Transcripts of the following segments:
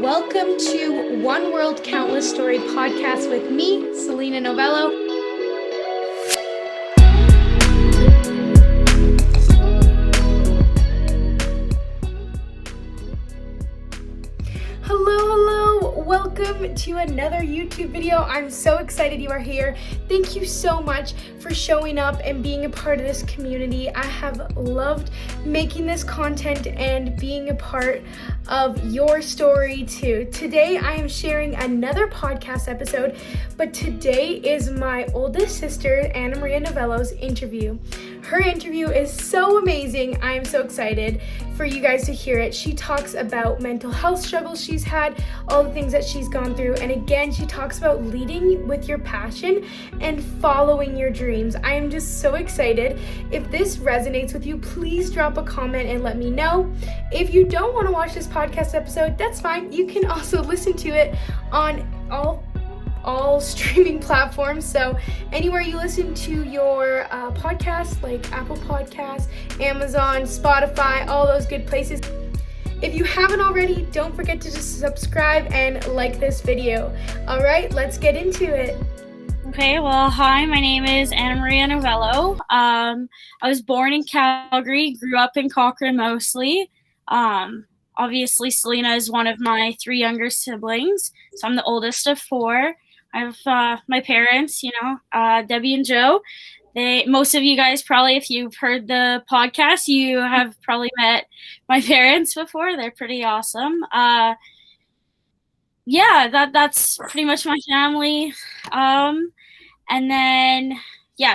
Welcome to One World Countless Story podcast with me, Selena Novello. Hello, welcome to another YouTube video. I'm so excited you are here. Thank you so much for showing up and being a part of this community. I have loved making this content and being a part of your story too. Today I am sharing another podcast episode, but today is my oldest sister, Annamaria Novello's interview. Her interview is so amazing. I am so excited for you guys to hear it. She talks about mental health struggles she's had, all the things that she's gone through, and again, she talks about leading with your passion and following your dreams. I am just so excited. If this resonates with you, please drop a comment and let me know. If you don't want to watch this podcast episode, that's fine. You can also listen to it on all streaming platforms. So anywhere you listen to your podcasts, like Apple Podcasts, Amazon, Spotify, all those good places. If you haven't already, don't forget to just subscribe and like this video. All right, let's get into it. Okay, well, hi, my name is Annamaria Novello. I was born in Calgary, grew up in Cochrane mostly. Obviously, Selena is one of my three younger siblings, so I'm the oldest of four. I have my parents, Debbie and Joe. Most of you guys probably, if you've heard the podcast, you have probably met my parents before. They're pretty awesome. That's pretty much my family. And then,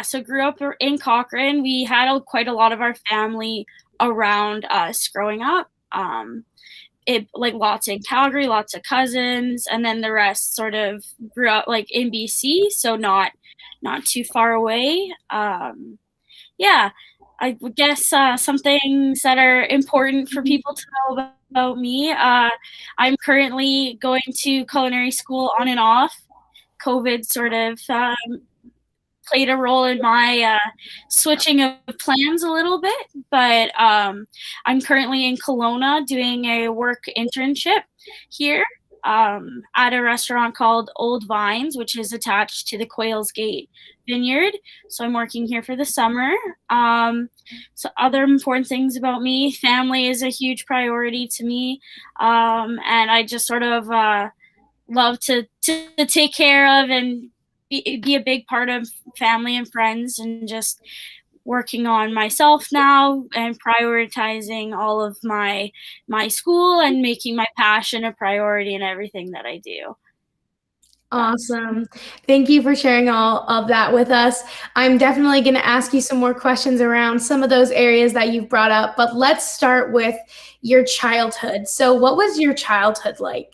so grew up in Cochrane. We had quite a lot of our family around us growing up. Lots in Calgary, lots of cousins, and then the rest sort of grew up like in BC, so not too far away. I would guess some things that are important for people to know about me. I'm currently going to culinary school on and off. COVID sort of played a role in my switching of plans a little bit, but I'm currently in Kelowna doing a work internship here at a restaurant called Old Vines, which is attached to the Quails Gate Vineyard. So I'm working here for the summer. So other important things about me, family is a huge priority to me, and I just sort of love to take care of and be a big part of family and friends, and just working on myself now and prioritizing all of my school and making my passion a priority in everything that I do. Awesome. Thank you for sharing all of that with us. I'm definitely going to ask you some more questions around some of those areas that you've brought up, but let's start with your childhood. So what was your childhood like?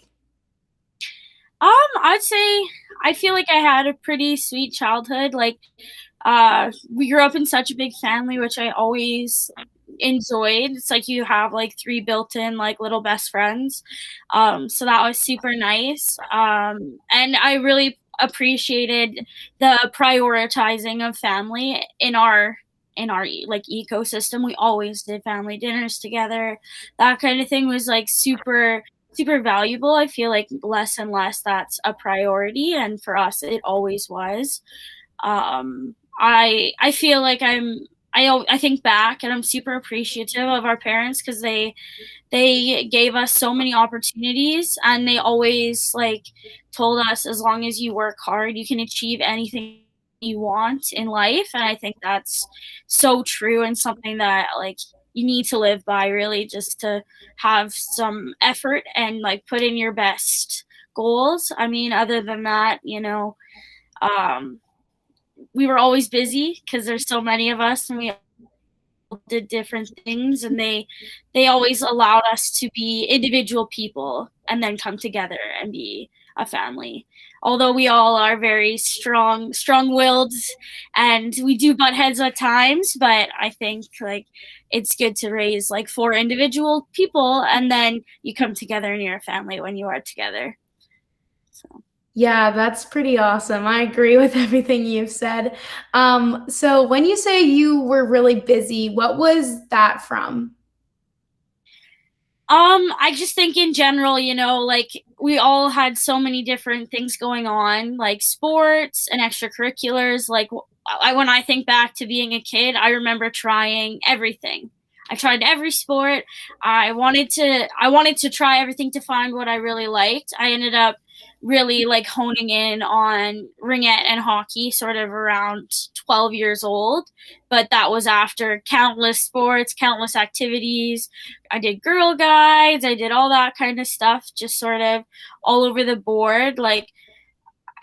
I'd say I feel like I had a pretty sweet childhood. We grew up in such a big family, which I always enjoyed. It's like you have like three built-in like little best friends. So that was super nice. And I really appreciated the prioritizing of family in our like ecosystem. We always did family dinners together. That kind of thing was like super valuable. I feel like less and less that's a priority, and for us it always was. I feel like I think back and I'm super appreciative of our parents, because they gave us so many opportunities, and they always like told us, as long as you work hard, you can achieve anything you want in life. And I think that's so true, and something that like you need to live by, really, just to have some effort and like put in your best goals. I mean, other than that, we were always busy because there's so many of us, and we did different things, and they always allowed us to be individual people and then come together and be a family. Although we all are very strong-willed, and we do butt heads at times, but I think like it's good to raise like four individual people, and then you come together and you're a family when you are together. So. Yeah, that's pretty awesome. I agree with everything you've said. So when you say you were really busy, what was that from? I just think in general, like we all had so many different things going on, like sports and extracurriculars. Like when I think back to being a kid, I remember trying everything. I tried every sport. I wanted to try everything to find what I really liked. I ended up really like honing in on ringette and hockey sort of around 12 years old, but that was after countless sports, countless activities. I did Girl Guides, I did all that kind of stuff, just sort of all over the board. Like,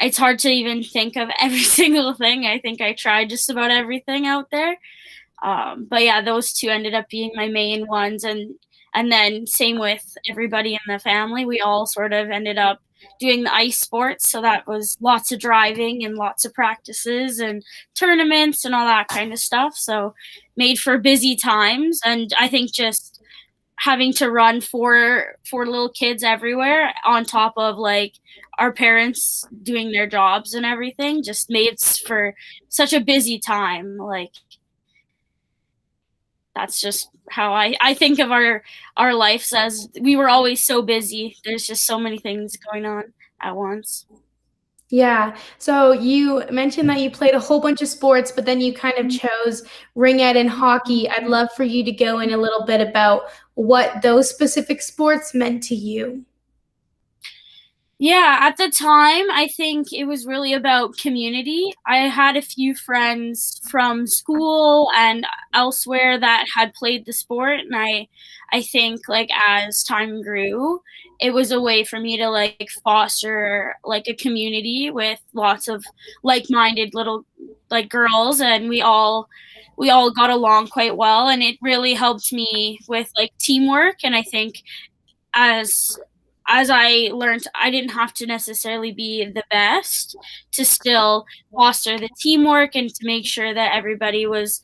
it's hard to even think of every single thing. I think I tried just about everything out there. But yeah, those two ended up being my main ones, and then same with everybody in the family. We all sort of ended up doing the ice sports, so that was lots of driving and lots of practices and tournaments and all that kind of stuff. So made for busy times, and I think just having to run for little kids everywhere on top of like our parents doing their jobs and everything just made for such a busy time. Like, that's just how I think of our lives, as we were always so busy. There's just so many things going on at once. Yeah. So you mentioned that you played a whole bunch of sports, but then you kind of chose ringette and hockey. I'd love for you to go in a little bit about what those specific sports meant to you. Yeah, at the time, I think it was really about community. I had a few friends from school and elsewhere that had played the sport, and I think like as time grew, it was a way for me to like foster like a community with lots of like-minded little like girls, and we all got along quite well, and it really helped me with like teamwork. And I think as as I learned, I didn't have to necessarily be the best to still foster the teamwork and to make sure that everybody was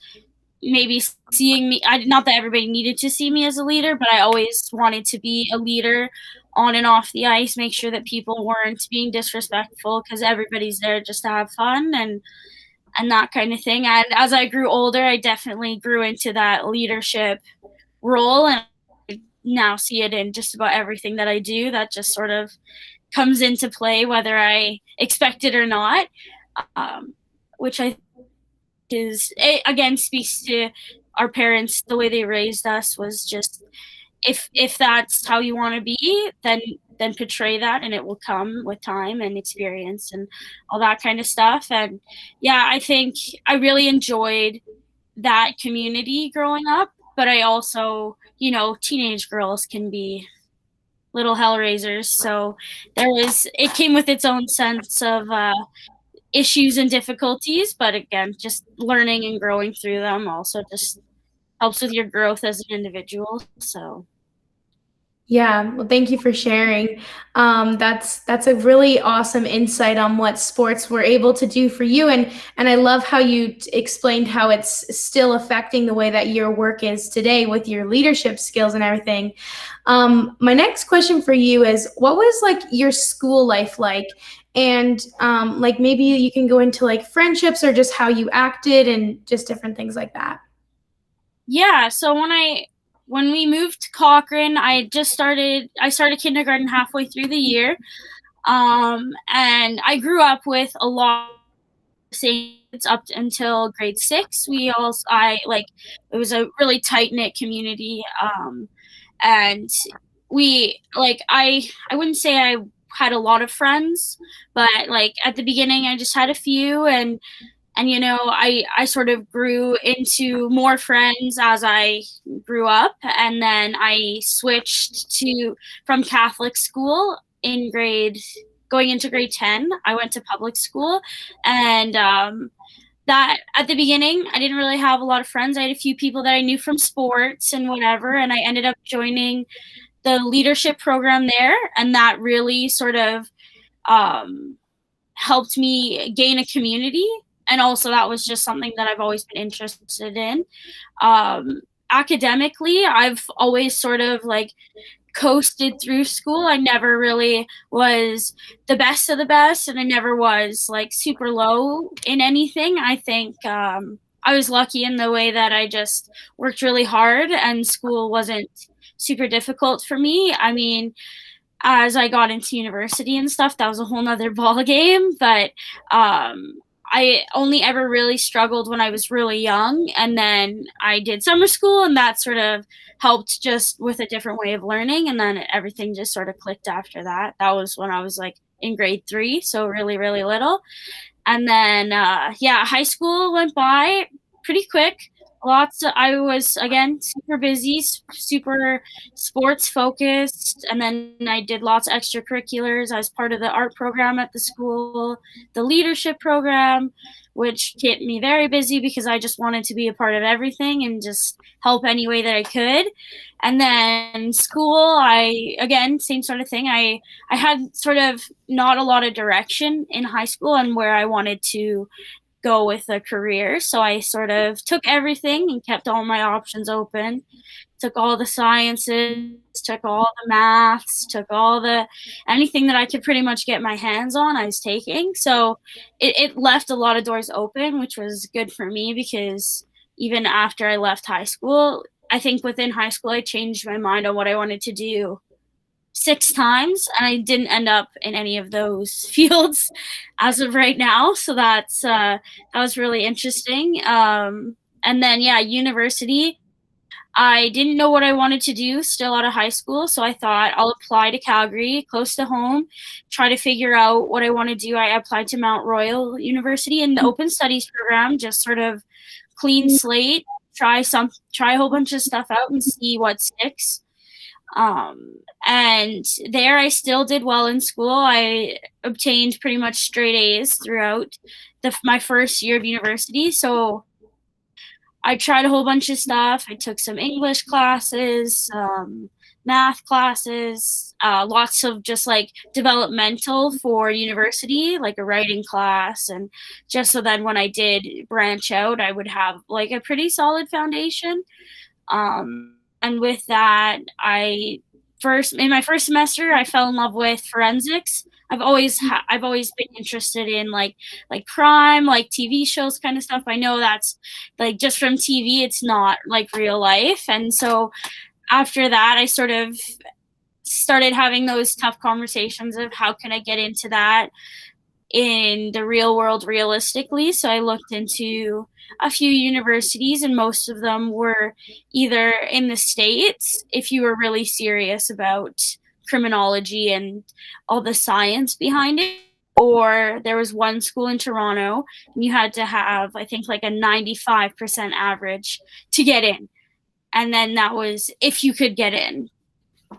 maybe seeing me. Not that everybody needed to see me as a leader, but I always wanted to be a leader on and off the ice, make sure that people weren't being disrespectful because everybody's there just to have fun and that kind of thing. And as I grew older, I definitely grew into that leadership role, and now see it in just about everything that I do. That just sort of comes into play whether I expect it or not, um, which I think is, it again speaks to our parents. The way they raised us was just, if that's how you want to be, then portray that, and it will come with time and experience and all that kind of stuff. And yeah, I think I really enjoyed that community growing up, but I also, teenage girls can be little hell raisers. So it came with its own sense of issues and difficulties, but again, just learning and growing through them also just helps with your growth as an individual. So Yeah, well, thank you for sharing. That's a really awesome insight on what sports were able to do for you, and I love how you explained how it's still affecting the way that your work is today with your leadership skills and everything. My next question for you is, what was like your school life like, and like maybe you can go into like friendships or just how you acted and just different things like that. yeah, so when we moved to Cochrane, I started kindergarten halfway through the year. And I grew up with a lot of the same kids up until grade 6. We also I like It was a really tight knit community. And we like I wouldn't say I had a lot of friends, but like at the beginning I just had a few, and I sort of grew into more friends as I grew up, and then I switched to from Catholic school in grade going into grade 10. I went to public school, and that at the beginning I didn't really have a lot of friends. I had a few people that I knew from sports and whatever, and I ended up joining the leadership program there, and that really sort of um, helped me gain a community. And also, that was just something that I've always been interested in. Um, Academically, I've always sort of like coasted through school. I never really was the best of the best, and I never was like super low in anything. I think I was lucky in the way that I just worked really hard, and school wasn't super difficult for me. I mean, as I got into university and stuff, that was a whole nother ball game. But I only ever really struggled when I was really young, and then I did summer school, and that sort of helped just with a different way of learning, and then everything just sort of clicked after that. That was when I was like in grade 3, so really, really little. And then, yeah, high school went by pretty quick. I was, again, super busy, super sports focused. And then I did lots of extracurriculars. I was part of the art program at the school, the leadership program, which kept me very busy because I just wanted to be a part of everything and just help any way that I could. And then school, again, same sort of thing. I had sort of not a lot of direction in high school and where I wanted to go with a career. So I sort of took everything and kept all my options open. Took all the sciences, took all the maths, took all the anything that I could pretty much get my hands on, I was taking. So it left a lot of doors open, which was good for me because even after I left high school, I think within high school I changed my mind on what I wanted to do 6 times, and I didn't end up in any of those fields as of right now, so that was really interesting, and then, yeah, university, I didn't know what I wanted to do still out of high school, so I thought I'll apply to Calgary, close to home, try to figure out what I wanna do. I applied to Mount Royal University in the open studies program, just sort of clean slate, try a whole bunch of stuff out and see what sticks. And there I still did well in school. I obtained pretty much straight A's throughout my first year of university. So I tried a whole bunch of stuff. I took some English classes, math classes, lots of just like developmental for university, like a writing class. And just so then when I did branch out, I would have like a pretty solid foundation. And with that, in my first semester, I fell in love with forensics. I've always been interested in like crime, like TV shows kind of stuff. I know that's like just from TV, it's not like real life. And so after that, I sort of started having those tough conversations of how can I get into that in the real world realistically. So I looked into a few universities, and most of them were either in the States, if you were really serious about criminology and all the science behind it, or there was one school in Toronto, and you had to have, I think, like a 95% average to get in. And then that was if you could get in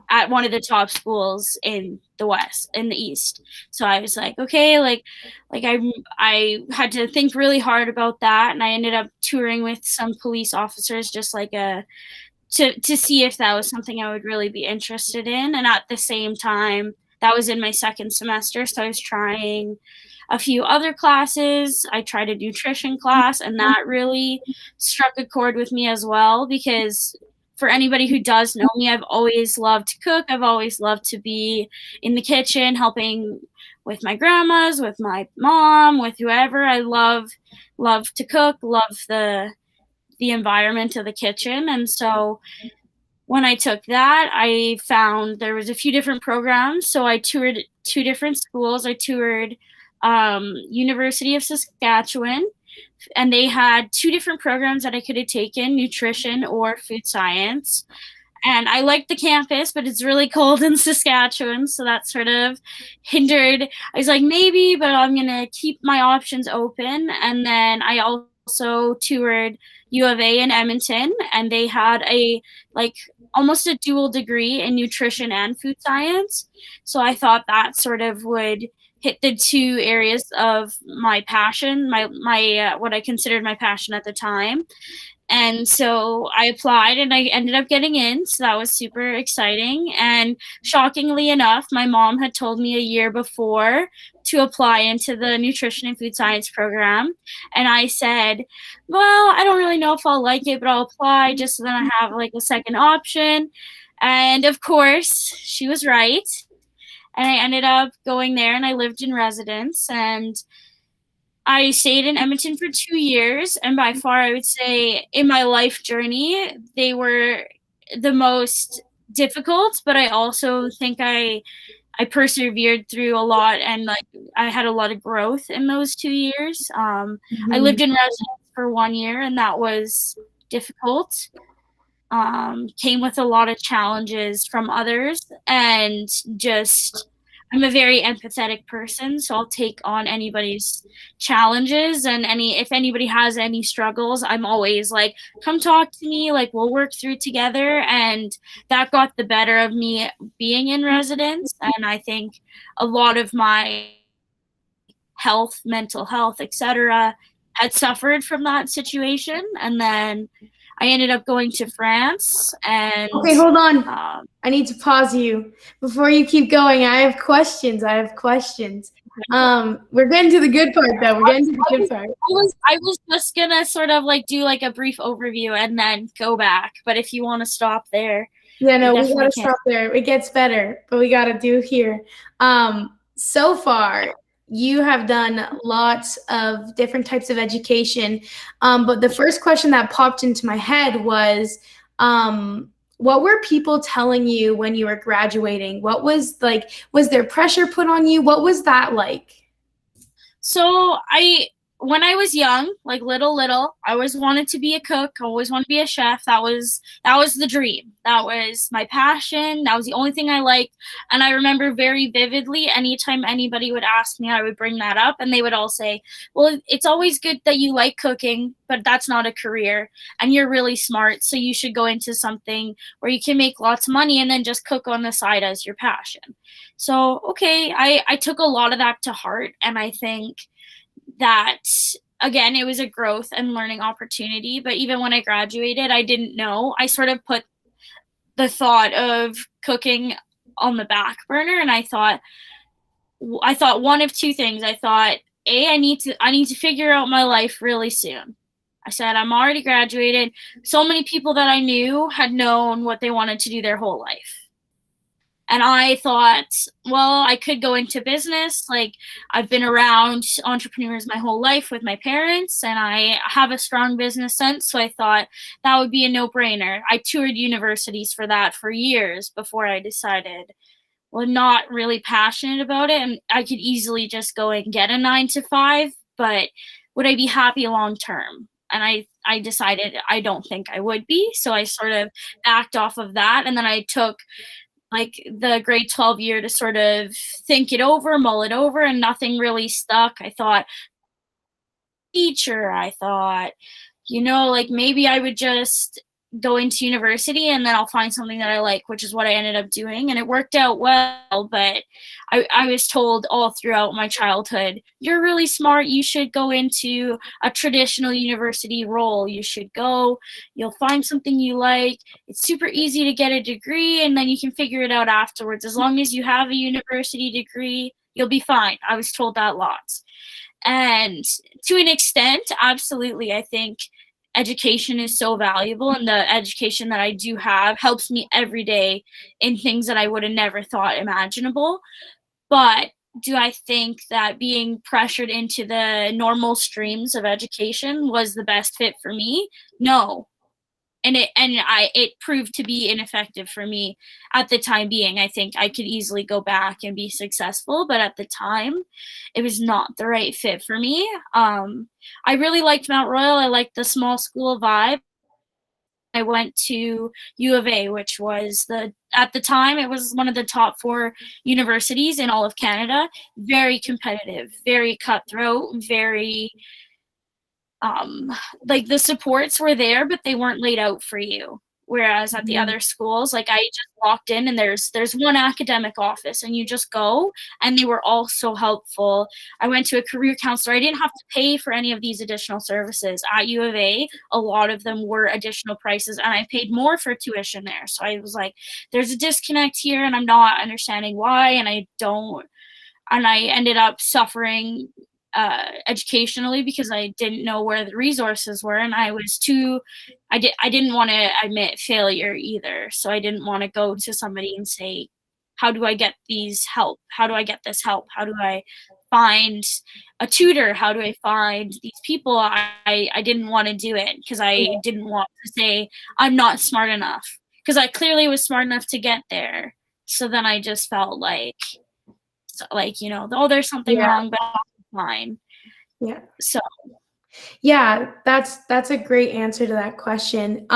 at one of the top schools in the East. So I was like, okay, I had to think really hard about that, and I ended up touring with some police officers, just like to see if that was something I would really be interested in. And at the same time, that was in my second semester, so I was trying a few other classes. I tried a nutrition class, and that really struck a chord with me as well, because for anybody who does know me, I've always loved to cook. I've always loved to be in the kitchen, helping with my grandmas, with my mom, with whoever. I love to cook, love the environment of the kitchen. And so when I took that, I found there was a few different programs. So I toured 2 different schools. I toured University of Saskatchewan, and they had 2 different programs that I could have taken, nutrition or food science. And I liked the campus, but it's really cold in Saskatchewan, so that sort of hindered. I was like, maybe, but I'm going to keep my options open. And then I also toured U of A in Edmonton, and they had almost a dual degree in nutrition and food science. So I thought that sort of would hit the 2 areas of my passion, my what I considered my passion at the time. And so I applied, and I ended up getting in. So that was super exciting. And shockingly enough, my mom had told me a year before to apply into the nutrition and food science program. And I said, well, I don't really know if I'll like it, but I'll apply just so then I have like a second option. And of course, she was right. And I ended up going there, and I lived in residence, and I stayed in Edmonton for 2 years, and by far, I would say in my life journey, they were the most difficult, but I also think I persevered through a lot, and like I had a lot of growth in those 2 years. I Mhm. lived in residence for 1 year, and that was difficult. Came with a lot of challenges from others, and just I'm a very empathetic person, so I'll take on anybody's challenges, and any if anybody has any struggles, I'm always like, come talk to me, like we'll work through together. And that got the better of me being in residence. And I think a lot of my health, mental health, etc., had suffered from that situation. And then I ended up going to France, and Okay, hold on. um, I need to pause you before you keep going. I have questions. I have questions. We're getting to the good part though. We're getting to the good part. I was just gonna sort of like do like a brief overview and then go back. But if you want to stop there, Yeah, we no, we definitely gotta can. stop there. It gets better, but we gotta do here. So far, you have done lots of different types of education. But the first question that popped into my head was, what were people telling you when you were graduating? What was like, was there pressure put on you? What was that like? So when I was young, like little, I always wanted to be a cook. I always wanted to be a chef. That was the dream. That was my passion. That was the only thing I liked. And I remember very vividly, anytime anybody would ask me, I would bring that up, and they would all say, "Well, it's always good that you like cooking, but that's not a career, and you're really smart, so you should go into something where you can make lots of money and then just cook on the side as your passion." So, okay, I took a lot of that to heart, and I think that again, it was a growth and learning opportunity. But even when I graduated, I didn't know. I sort of put the thought of cooking on the back burner, and I thought one of two things. I thought, A, I need to figure out my life really soon. I said, I'm already graduated. So many people that I knew had known what they wanted to do their whole life. And I thought, well, I could go into business. Like, I've been around entrepreneurs my whole life with my parents, and I have a strong business sense. So I thought that would be a no brainer. I toured universities for that for years before I decided, well, I'm not really passionate about it. And I could easily just go and get a 9 to 5, but would I be happy long term? And I decided I don't think I would be. So I sort of backed off of that. And then I took like the grade 12 year to sort of think it over, mull it over, and nothing really stuck. I thought teacher, I thought, like maybe I would just go into university and then I'll find something that I like, which is what I ended up doing. And it worked out well, but I was told all throughout my childhood, you're really smart. You should go into a traditional university role. You should go, you'll find something you like. It's super easy to get a degree, and then you can figure it out afterwards. As long as you have a university degree, you'll be fine. I was told that lots. And to an extent, absolutely, I think education is so valuable, and the education that I do have helps me every day in things that I would have never thought imaginable. But do I think that being pressured into the normal streams of education was the best fit for me? No, and it proved to be ineffective for me at the time being. I think I could easily go back and be successful, but at the time it was not the right fit for me. I really liked Mount Royal. I liked the small school vibe. I went to U of A, which was at the time it was one of the top 4 universities in all of Canada. Very competitive, very cutthroat, very um, like the supports were there, but they weren't laid out for you. Whereas at the Mhm. other schools, like I just walked in and there's one academic office and you just go, and they were all so helpful. I went to a career counselor. I didn't have to pay for any of these additional services. At U of A lot of them were additional prices, and I paid more for tuition there. So I was like, there's a disconnect here and I'm not understanding why, and I ended up suffering educationally because I didn't know where the resources were, and I didn't want to admit failure either. So I didn't want to go to somebody and say, how do I get these help? How do I get this help? How do I find a tutor? How do I find these people? I didn't want to do it because I didn't want to say I'm not smart enough. because I clearly was smart enough to get there. So then I just felt like, oh, there's something Yeah. wrong, but I'm fine. Yeah. So Yeah, that's a great answer to that question.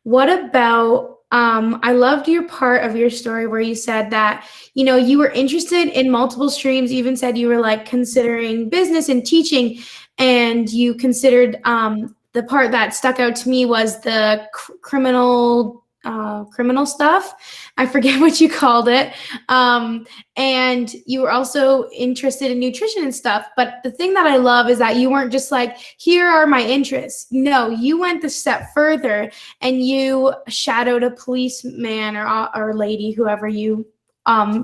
What about I loved your part of your story where you said that, you were interested in multiple streams, you even said you were like considering business and teaching, and you considered the part that stuck out to me was the criminal stuff. I forget what you called it. And you were also interested in nutrition and stuff. But the thing that I love is that you weren't just like, here are my interests. No, you went the step further and you shadowed a policeman or lady, whoever you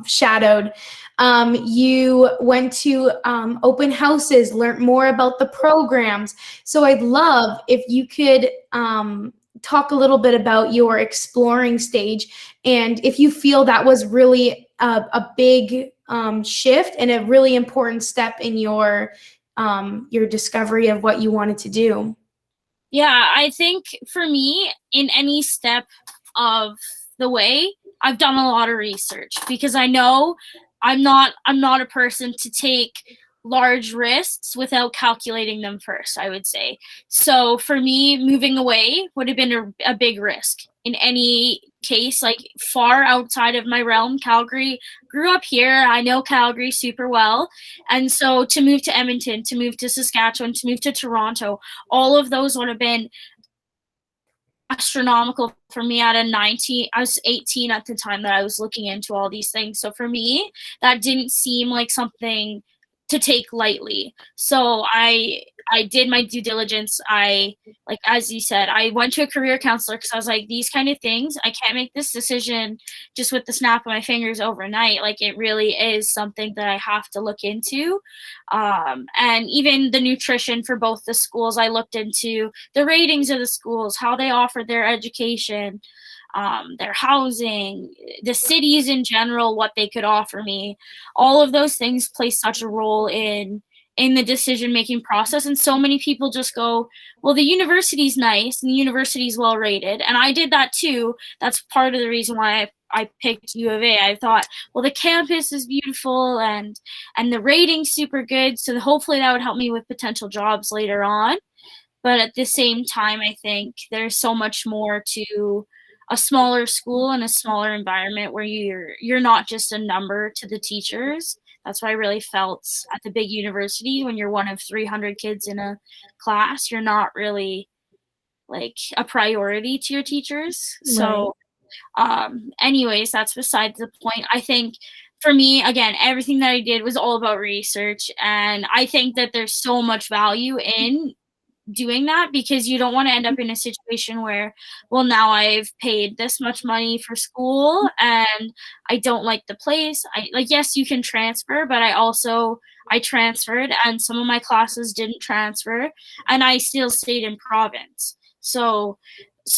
shadowed. You went to open houses, learned more about the programs. So I'd love if you could talk a little bit about your exploring stage, and if you feel that was really a big shift and a really important step in your discovery of what you wanted to do. yeah, I think for me, in any step of the way, I've done a lot of research because I know I'm not a person to take large risks without calculating them first, I would say. So for me, moving away would have been a big risk in any case, like far outside of my realm. Calgary, grew up here. I know Calgary super well. And so to move to Edmonton, to move to Saskatchewan, to move to Toronto, all of those would have been astronomical for me at a 19. I was 18 at the time that I was looking into all these things. So for me, that didn't seem like something to take lightly. So I did my due diligence. Like as you said, I went to a career counselor because I was like, these kind of things, I can't make this decision just with the snap of my fingers overnight. Like it really is something that I have to look into. And even the nutrition for both the schools, I looked into the ratings of the schools, how they offer their education, their housing, the cities in general, what they could offer me. All of those things play such a role in the decision making process. And so many people just go, well, the university's nice and the university's well rated. And I did that too. That's part of the reason why I picked U of A. I thought, well, the campus is beautiful and the rating's super good. So hopefully that would help me with potential jobs later on. But at the same time, I think there's so much more to a smaller school and a smaller environment where you're not just a number to the teachers. That's why I really felt at the big university, when you're one of 300 kids in a class, you're not really like a priority to your teachers. So anyways, that's besides the point. I think for me, again, everything that I did was all about research, and I think that there's so much value in doing that, because you don't want to end up in a situation where, well, now I've paid this much money for school and I don't like the place. Yes, you can transfer, but I transferred and some of my classes didn't transfer and I still stayed in province. So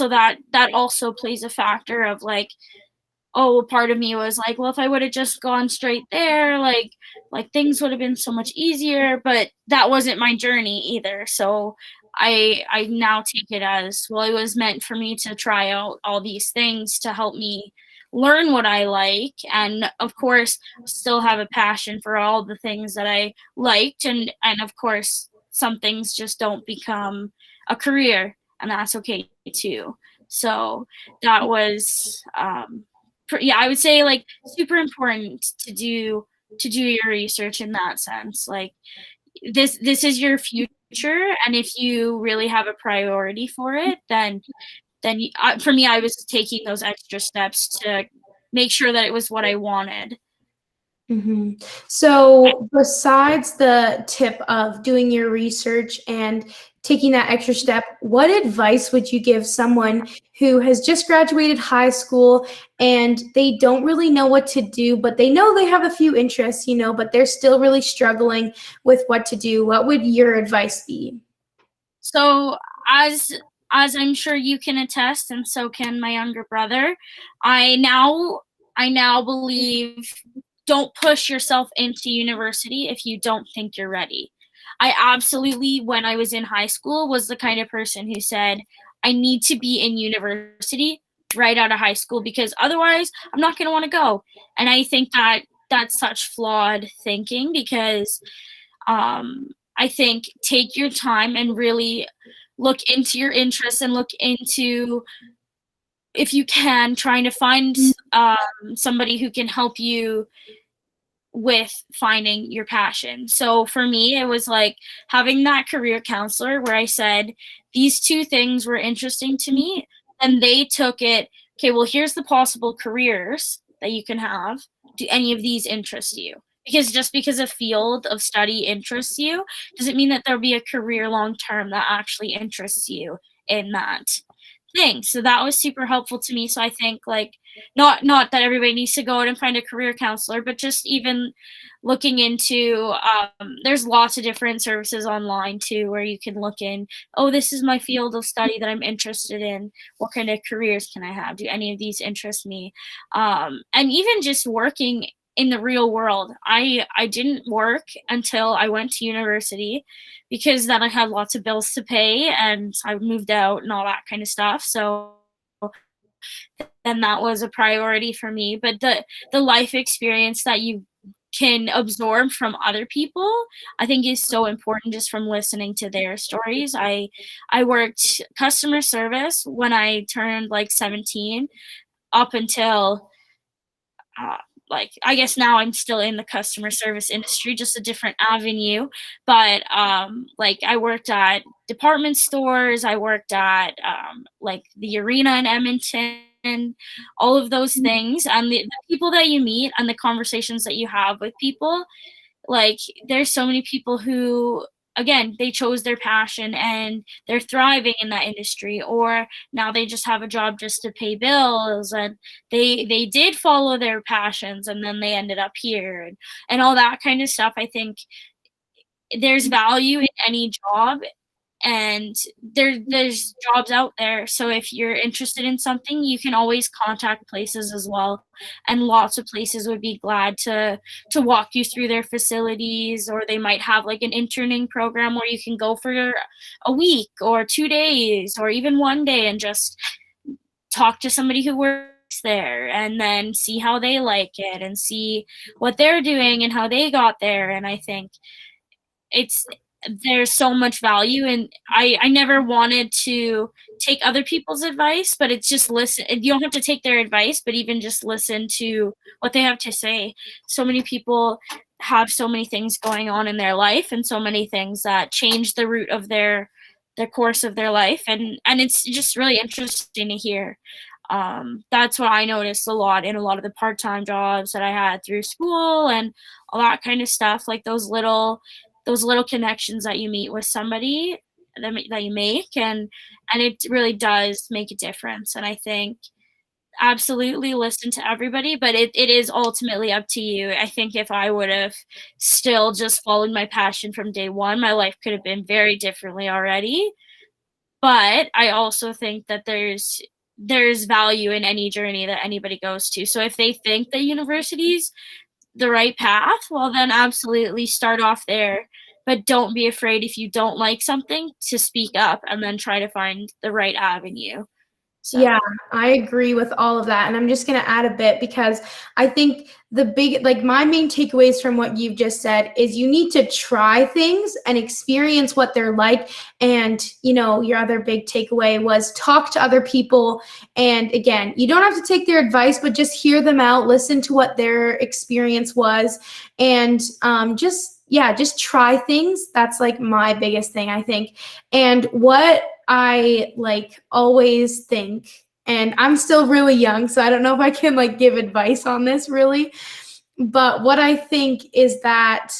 that also plays a factor of like, oh, part of me was like, well, if I would have just gone straight there, like things would have been so much easier, but that wasn't my journey either. So I now take it as, well, it was meant for me to try out all these things to help me learn what I like, and of course still have a passion for all the things that I liked, and of course some things just don't become a career, and that's okay too. So that was yeah, I would say like super important to do your research in that sense. Like this is your future, and if you really have a priority for it, then for me, I was taking those extra steps to make sure that it was what I wanted. Mm-hmm. So besides the tip of doing your research and taking that extra step, what advice would you give someone who has just graduated high school and they don't really know what to do, but they know they have a few interests, but they're still really struggling with what to do? What would your advice be? So as I'm sure you can attest, and so can my younger brother, I now believe, don't push yourself into university if you don't think you're ready. I absolutely, when I was in high school, was the kind of person who said, I need to be in university right out of high school, because otherwise I'm not going to want to go. And I think that that's such flawed thinking, because I think take your time and really look into your interests and look into, if you can, trying to find somebody who can help you with finding your passion. So for me, it was like having that career counselor where I said, these two things were interesting to me. And they took it, okay, well, here's the possible careers that you can have. Do any of these interest you? Because just because a field of study interests you doesn't mean that there'll be a career long term that actually interests you in that thing. So that was super helpful to me. So I think, like, not that everybody needs to go out and find a career counselor, but just even looking into, there's lots of different services online too where you can look in, oh, this is my field of study that I'm interested in. What kind of careers can I have? Do any of these interest me? And even just working in the real world. I didn't work until I went to university, because then I had lots of bills to pay and I moved out and all that kind of stuff. So then that was a priority for me. But the life experience that you can absorb from other people, I think is so important, just from listening to their stories. I worked customer service when I turned like 17, up until uh, like, I guess now I'm still in the customer service industry, just a different avenue. But like, I worked at department stores, I worked at like the arena in Edmonton, all of those things, and the people that you meet and the conversations that you have with people, like, there's so many people who, again, they chose their passion and they're thriving in that industry, or now they just have a job just to pay bills, and they did follow their passions and then they ended up here, and all that kind of stuff. I think there's value in any job, and there's jobs out there. So if you're interested in something, you can always contact places as well, and lots of places would be glad to walk you through their facilities, or they might have like an interning program where you can go for a week or 2 days or even 1 day and just talk to somebody who works there, and then see how they like it and see what they're doing and how they got there. And I think it's there's so much value, and I never wanted to take other people's advice, but it's just listen. You don't have to take their advice, but even just listen to what they have to say. So many people have so many things going on in their life, and so many things that change the route of their course of their life, and it's just really interesting to hear. That's what I noticed a lot in a lot of the part-time jobs that I had through school and all that kind of stuff, like those little connections that you meet with somebody, that you make, and it really does make a difference. And I think absolutely listen to everybody, but it is ultimately up to you. I think if I would have still just followed my passion from day one, my life could have been very differently already. But I also think that there's value in any journey that anybody goes to. So if they think that university's the right path, well, then absolutely start off there. But don't be afraid, if you don't like something, to speak up and then try to find the right avenue. So Yeah, I agree with all of that. And I'm just going to add a bit, because I think like my main takeaways from what you've just said is you need to try things and experience what they're like. And, your other big takeaway was talk to other people. And again, you don't have to take their advice, but just hear them out, listen to what their experience was. And just try things. That's like my biggest thing, I think. And what I like always think, and I'm still really young, so I don't know if I can like give advice on this really, but what I think is that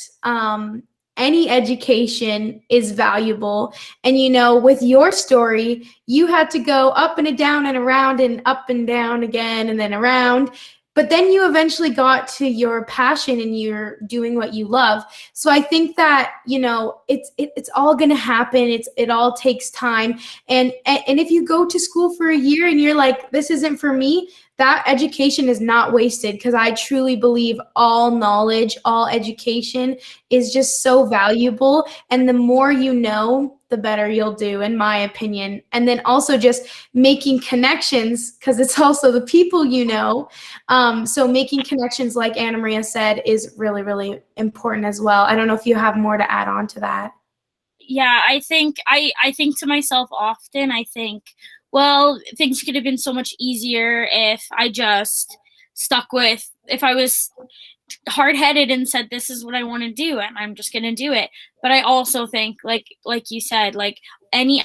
any education is valuable. And with your story, you had to go up and down and around and up and down again and then around. But then you eventually got to your passion and you're doing what you love. So I think that, it's all going to happen. It all takes time. And if you go to school for a year and you're like, this isn't for me, that education is not wasted, because I truly believe all knowledge, all education is just so valuable. And the more you know, the better you'll do, in my opinion. And then also just making connections, because it's also the people you know. So making connections, like Annamaria said, is really, really important as well. I don't know if you have more to add on to that. Yeah, I think to myself often, I think, well, things could have been so much easier if I just stuck with, if I was hard-headed and said this is what I want to do and I'm just going to do it. But I also think, like you said, like any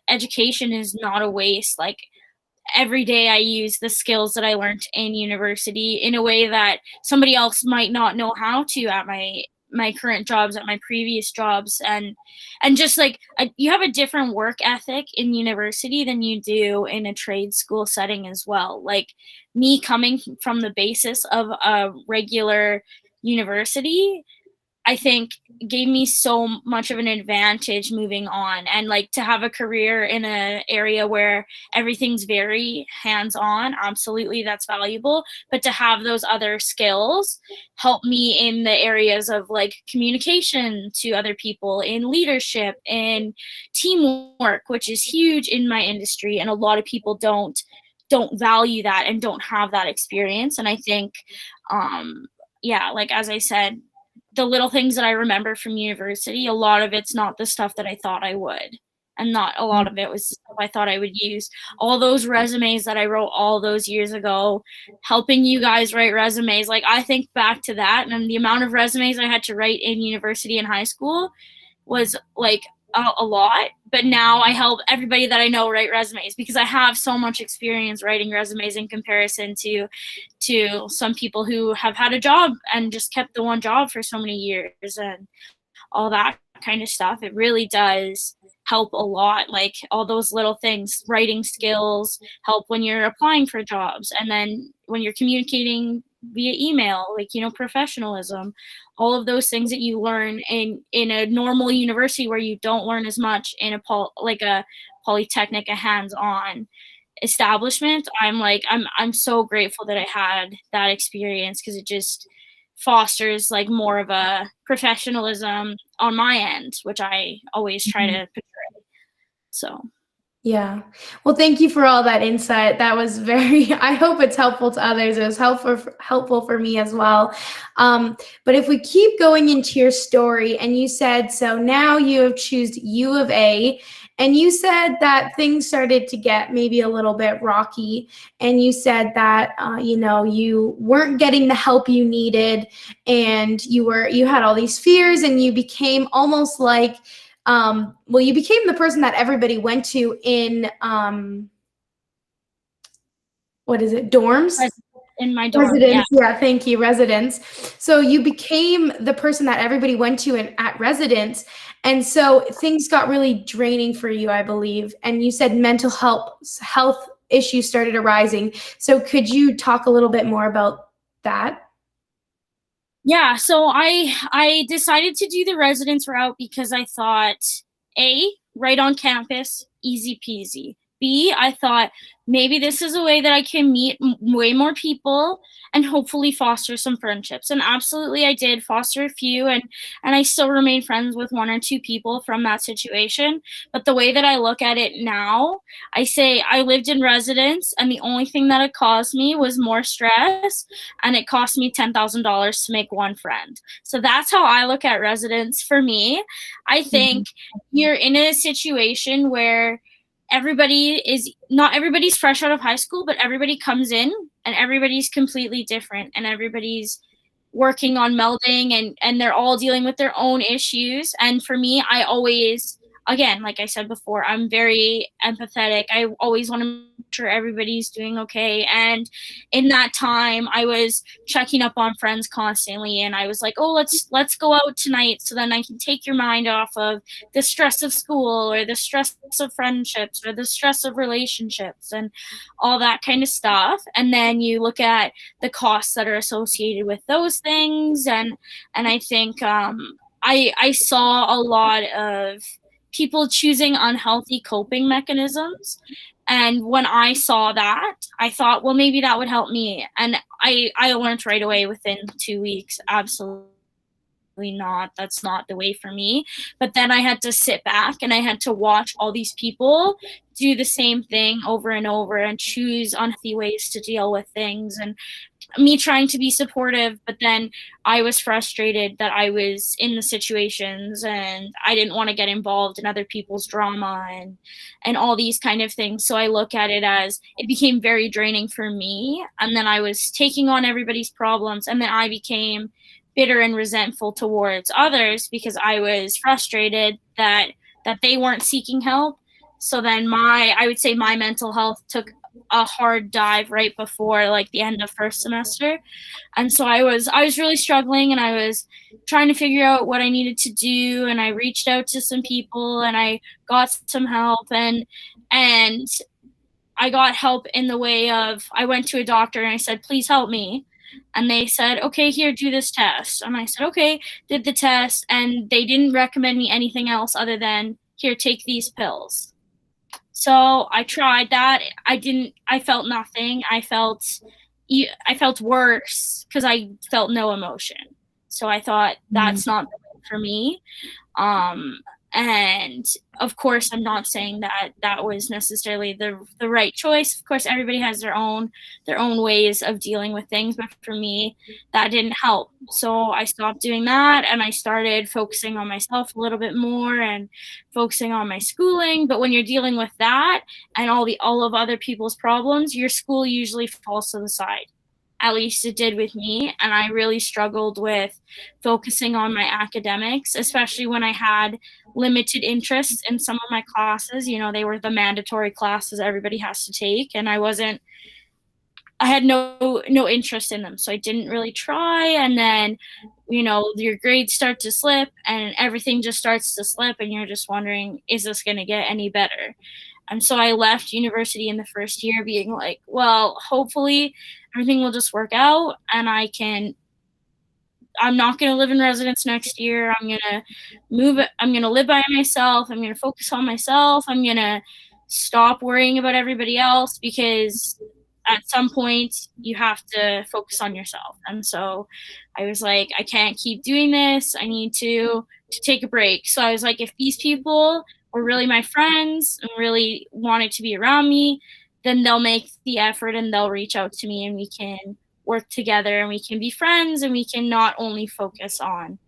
education is not a waste. Like every day I use the skills that I learned in university in a way that somebody else might not know how to at my current jobs, at my previous jobs. And just like you have a different work ethic in university than you do in a trade school setting as well. Like me coming from the basis of a regular university, I think gave me so much of an advantage moving on, and like to have a career in an area where everything's very hands-on, absolutely that's valuable, but to have those other skills help me in the areas of like communication to other people, in leadership, in teamwork, which is huge in my industry, and a lot of people don't value that and don't have that experience. And I think yeah, like as I said, the little things that I remember from university, a lot of it's not the stuff that I thought I would. And not a lot of it was stuff I thought I would use. All those resumes that I wrote all those years ago, helping you guys write resumes. Like I think back to that, and the amount of resumes I had to write in university and high school was like a lot. But now I help everybody that I know write resumes because I have so much experience writing resumes in comparison to some people who have had a job and just kept the one job for so many years and all that kind of stuff. It really does help a lot. Like all those little things, writing skills help when you're applying for jobs, and then when you're communicating via email, like, you know, professionalism, all of those things that you learn in a normal university where you don't learn as much in a polytechnic, a hands-on establishment. I'm so grateful that I had that experience, because it just fosters like more of a professionalism on my end, which I always try to portray. So Yeah. Well, thank you for all that insight. That was very, I hope it's helpful to others. It was helpful for me as well. But if we keep going into your story, and you said, so now you have chosen U of A, and you said that things started to get maybe a little bit rocky, and you said that, you know, you weren't getting the help you needed, and you had all these fears, and you became almost like, well, you became the person that everybody went to in, what is it, dorms? in my dorm, yeah. Residence, yeah, thank you, residence. So you became the person that everybody went to at residence, and so things got really draining for you, I believe. And you said mental health issues started arising. So could you talk a little bit more about that? Yeah, so I decided to do the residence route because I thought, A, right on campus, easy peasy. B, I thought maybe this is a way that I can meet way more people and hopefully foster some friendships. And absolutely I did foster a few, and I still remain friends with one or two people from that situation. But the way that I look at it now, I say I lived in residence, and the only thing that it caused me was more stress, and it cost me $10,000 to make one friend. So that's how I look at residence for me. I think you're in a situation where not everybody's fresh out of high school, but everybody comes in and everybody's completely different, and everybody's working on melding, and they're all dealing with their own issues. And for me, I always, again, like I said before, I'm very empathetic. I always want to make sure everybody's doing okay. And in that time, I was checking up on friends constantly, and I was like, oh, let's go out tonight so then I can take your mind off of the stress of school, or the stress of friendships, or the stress of relationships, and all that kind of stuff. And then you look at the costs that are associated with those things, and I think I saw a lot of people choosing unhealthy coping mechanisms. And when I saw that, I thought, well, maybe that would help me. And I learned right away within 2 weeks, absolutely. not, that's not the way for me. But then I had to sit back and I had to watch all these people do the same thing over and over and choose unhealthy ways to deal with things, and me trying to be supportive, but then I was frustrated that I was in the situations and I didn't want to get involved in other people's drama and all these kind of things. So I look at it as it became very draining for me, and then I was taking on everybody's problems, and then I became bitter and resentful towards others because I was frustrated that they weren't seeking help. So then I would say my mental health took a hard dive right before like the end of first semester. And so I was really struggling, and I was trying to figure out what I needed to do, and I reached out to some people and I got some help, and I got help in the way of I went to a doctor and I said, "Please help me." And they said, "Okay, here, do this test." And I said, "Okay," did the test, and they didn't recommend me anything else other than, "Here, take these pills." So I tried that. I felt nothing. I felt worse because I felt no emotion. So I thought that's not for me. Um, and of course, I'm not saying that that was necessarily the right choice. Of course, everybody has their own ways of dealing with things, but for me, that didn't help. So I stopped doing that, and I started focusing on myself a little bit more and focusing on my schooling. But when you're dealing with that and all of other people's problems, your school usually falls to the side. At least it did with me, and I really struggled with focusing on my academics, especially when I had limited interest in some of my classes. You know, they were the mandatory classes everybody has to take, and I had no interest in them, so I didn't really try. And then, you know, your grades start to slip and everything just starts to slip, and you're just wondering, is this going to get any better? And so I left university in the first year being like, well, hopefully everything will just work out, and I'm not going to live in residence next year. I'm going to live by myself. I'm going to focus on myself. I'm going to stop worrying about everybody else, because at some point you have to focus on yourself. And so I was like, I can't keep doing this. I need to take a break. So I was like, if these people were really my friends and really wanted to be around me, then they'll make the effort and they'll reach out to me, and we can work together and we can be friends, and we can not only focus on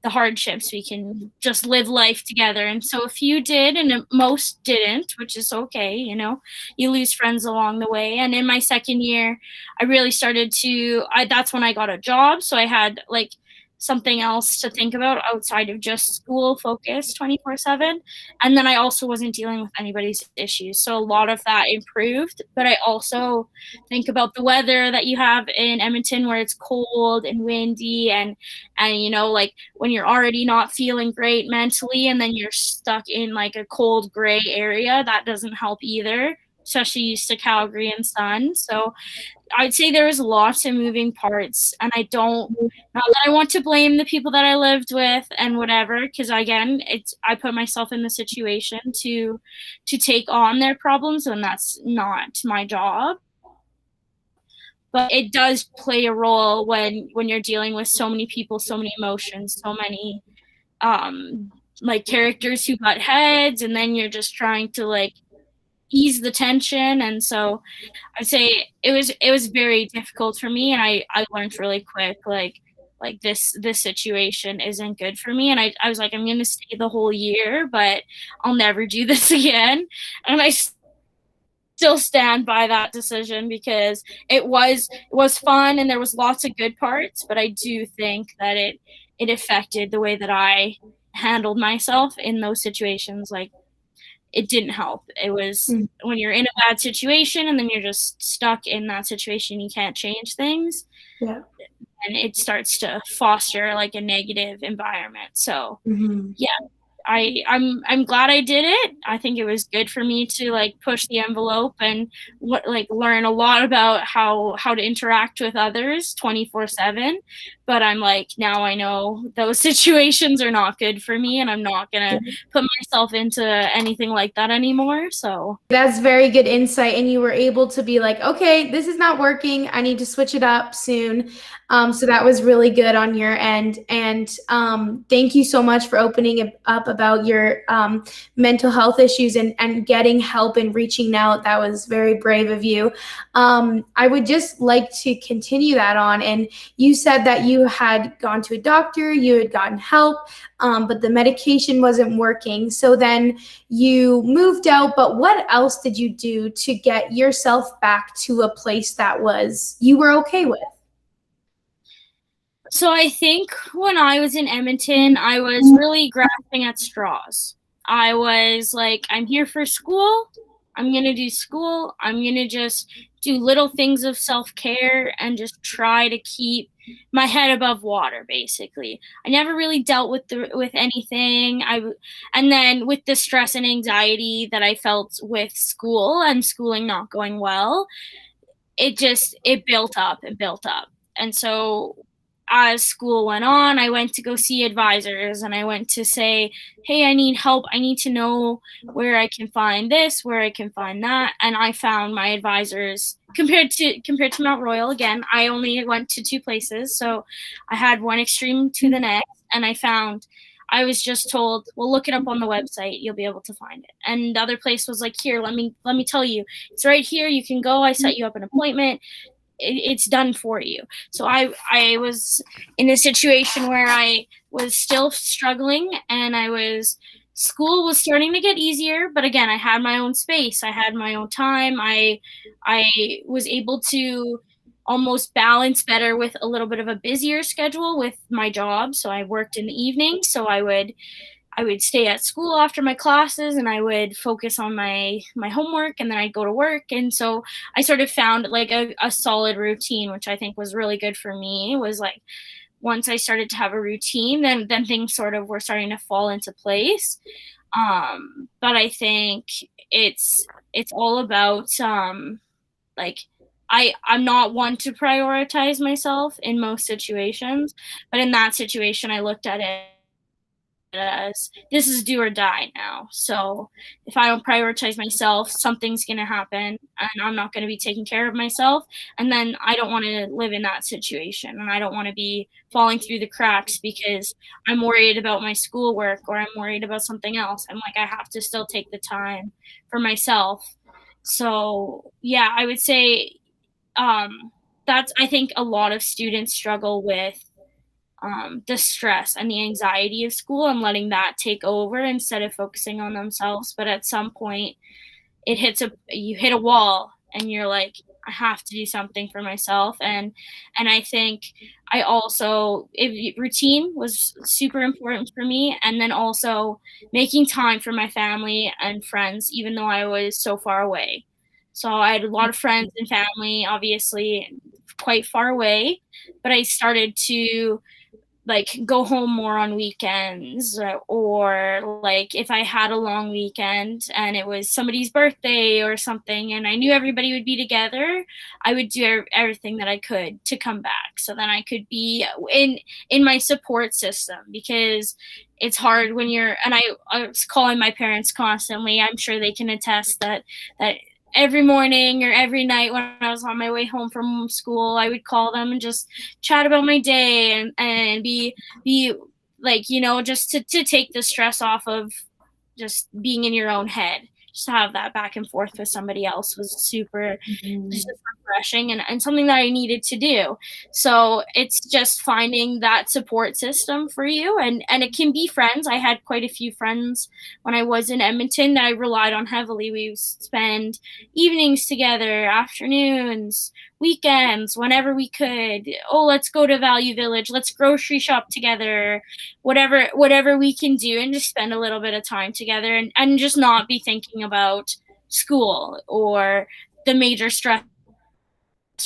the hardships, we can just live life together. And so a few did, and most didn't, which is okay. You know, you lose friends along the way. And in my second year, I really started that's when I got a job. So I had like something else to think about outside of just school focus 24/7. And then I also wasn't dealing with anybody's issues. So a lot of that improved. But I also think about the weather that you have in Edmonton, where it's cold and windy, and you know, like when you're already not feeling great mentally and then you're stuck in like a cold gray area, that doesn't help either, especially used to Calgary and sun. So I'd say there was lots of moving parts, and not that I want to blame the people that I lived with and whatever, because again, I put myself in the situation to take on their problems, and that's not my job. But it does play a role when you're dealing with so many people, so many emotions, so many like characters who butt heads, and then you're just trying to like ease the tension. And so I'd say it was very difficult for me, and I learned really quick like this situation isn't good for me. And I was like, I'm gonna stay the whole year, but I'll never do this again. And I still stand by that decision, because it was fun and there was lots of good parts, but I do think that it affected the way that I handled myself in those situations. Like, it didn't help. It was when you're in a bad situation and then you're just stuck in that situation, you can't change things. Yeah. And it starts to foster like a negative environment. So yeah, I'm glad I did it. I think it was good for me to like push the envelope and learn a lot about how to interact with others 24/7. But I'm like, now I know those situations are not good for me, and I'm not gonna put myself into anything like that anymore. So That's very good insight, and you were able to be like, okay, this is not working. I need to switch it up soon. So that was really good on your end. And thank you so much for opening it up about your mental health issues and getting help and reaching out. That was very brave of you. I would just like to continue that on. And you said that you had gone to a doctor, you had gotten help, but the medication wasn't working. So then you moved out, but what else did you do to get yourself back to a place that was you were okay with? So I think when I was in Edmonton, I was really grasping at straws. I was like, I'm here for school. I'm going to do school. I'm going to just do little things of self-care and just try to keep my head above water, basically. I never really dealt with anything. And then with the stress and anxiety that I felt with school and schooling not going well, it built up and built up. And so as school went on, I went to go see advisors and I went to say, hey, I need help. I need to know where I can find this, where I can find that. And I found my advisors compared to Mount Royal. Again, I only went to 2 places. So I had one extreme to the next, and I was just told, well, look it up on the website. You'll be able to find it. And the other place was like, here, let me tell you. It's right here. You can go. I set you up an appointment. It's done for you. So I was in a situation where I was still struggling, and school was starting to get easier, but again, I had my own space. I had my own time. I was able to almost balance better with a little bit of a busier schedule with my job. So I worked in the evening. So I would stay at school after my classes, and I would focus on my homework, and then I'd go to work. And so I sort of found like a solid routine, which I think was really good for me. It was like once I started to have a routine, then things sort of were starting to fall into place. But I think it's all about like I'm not one to prioritize myself in most situations, but in that situation I looked at it as this is do or die now. So if I don't prioritize myself, something's going to happen and I'm not going to be taking care of myself. And then I don't want to live in that situation, and I don't want to be falling through the cracks because I'm worried about my schoolwork or I'm worried about something else. I'm like, I have to still take the time for myself. So yeah, I would say I think a lot of students struggle with the stress and the anxiety of school and letting that take over instead of focusing on themselves. But at some point, you hit a wall, and you're like, I have to do something for myself. And I think routine was super important for me, and then also making time for my family and friends, even though I was so far away. So I had a lot of friends and family, obviously quite far away, but I started to like go home more on weekends, or like if I had a long weekend and it was somebody's birthday or something and I knew everybody would be together, I would do everything that I could to come back so then I could be in my support system, because it's hard when I was calling my parents constantly. I'm sure they can attest that every morning or every night when I was on my way home from school, I would call them and just chat about my day and be like, just to take the stress off of just being in your own head. Just to have that back and forth with somebody else was super just refreshing and something that I needed to do. So it's just finding that support system for you, and it can be friends. I had quite a few friends when I was in Edmonton that I relied on heavily. We would spend evenings together, afternoons, weekends, whenever we could. Oh, let's go to Value Village, let's grocery shop together, whatever we can do, and just spend a little bit of time together, and just not be thinking about school or the major stressors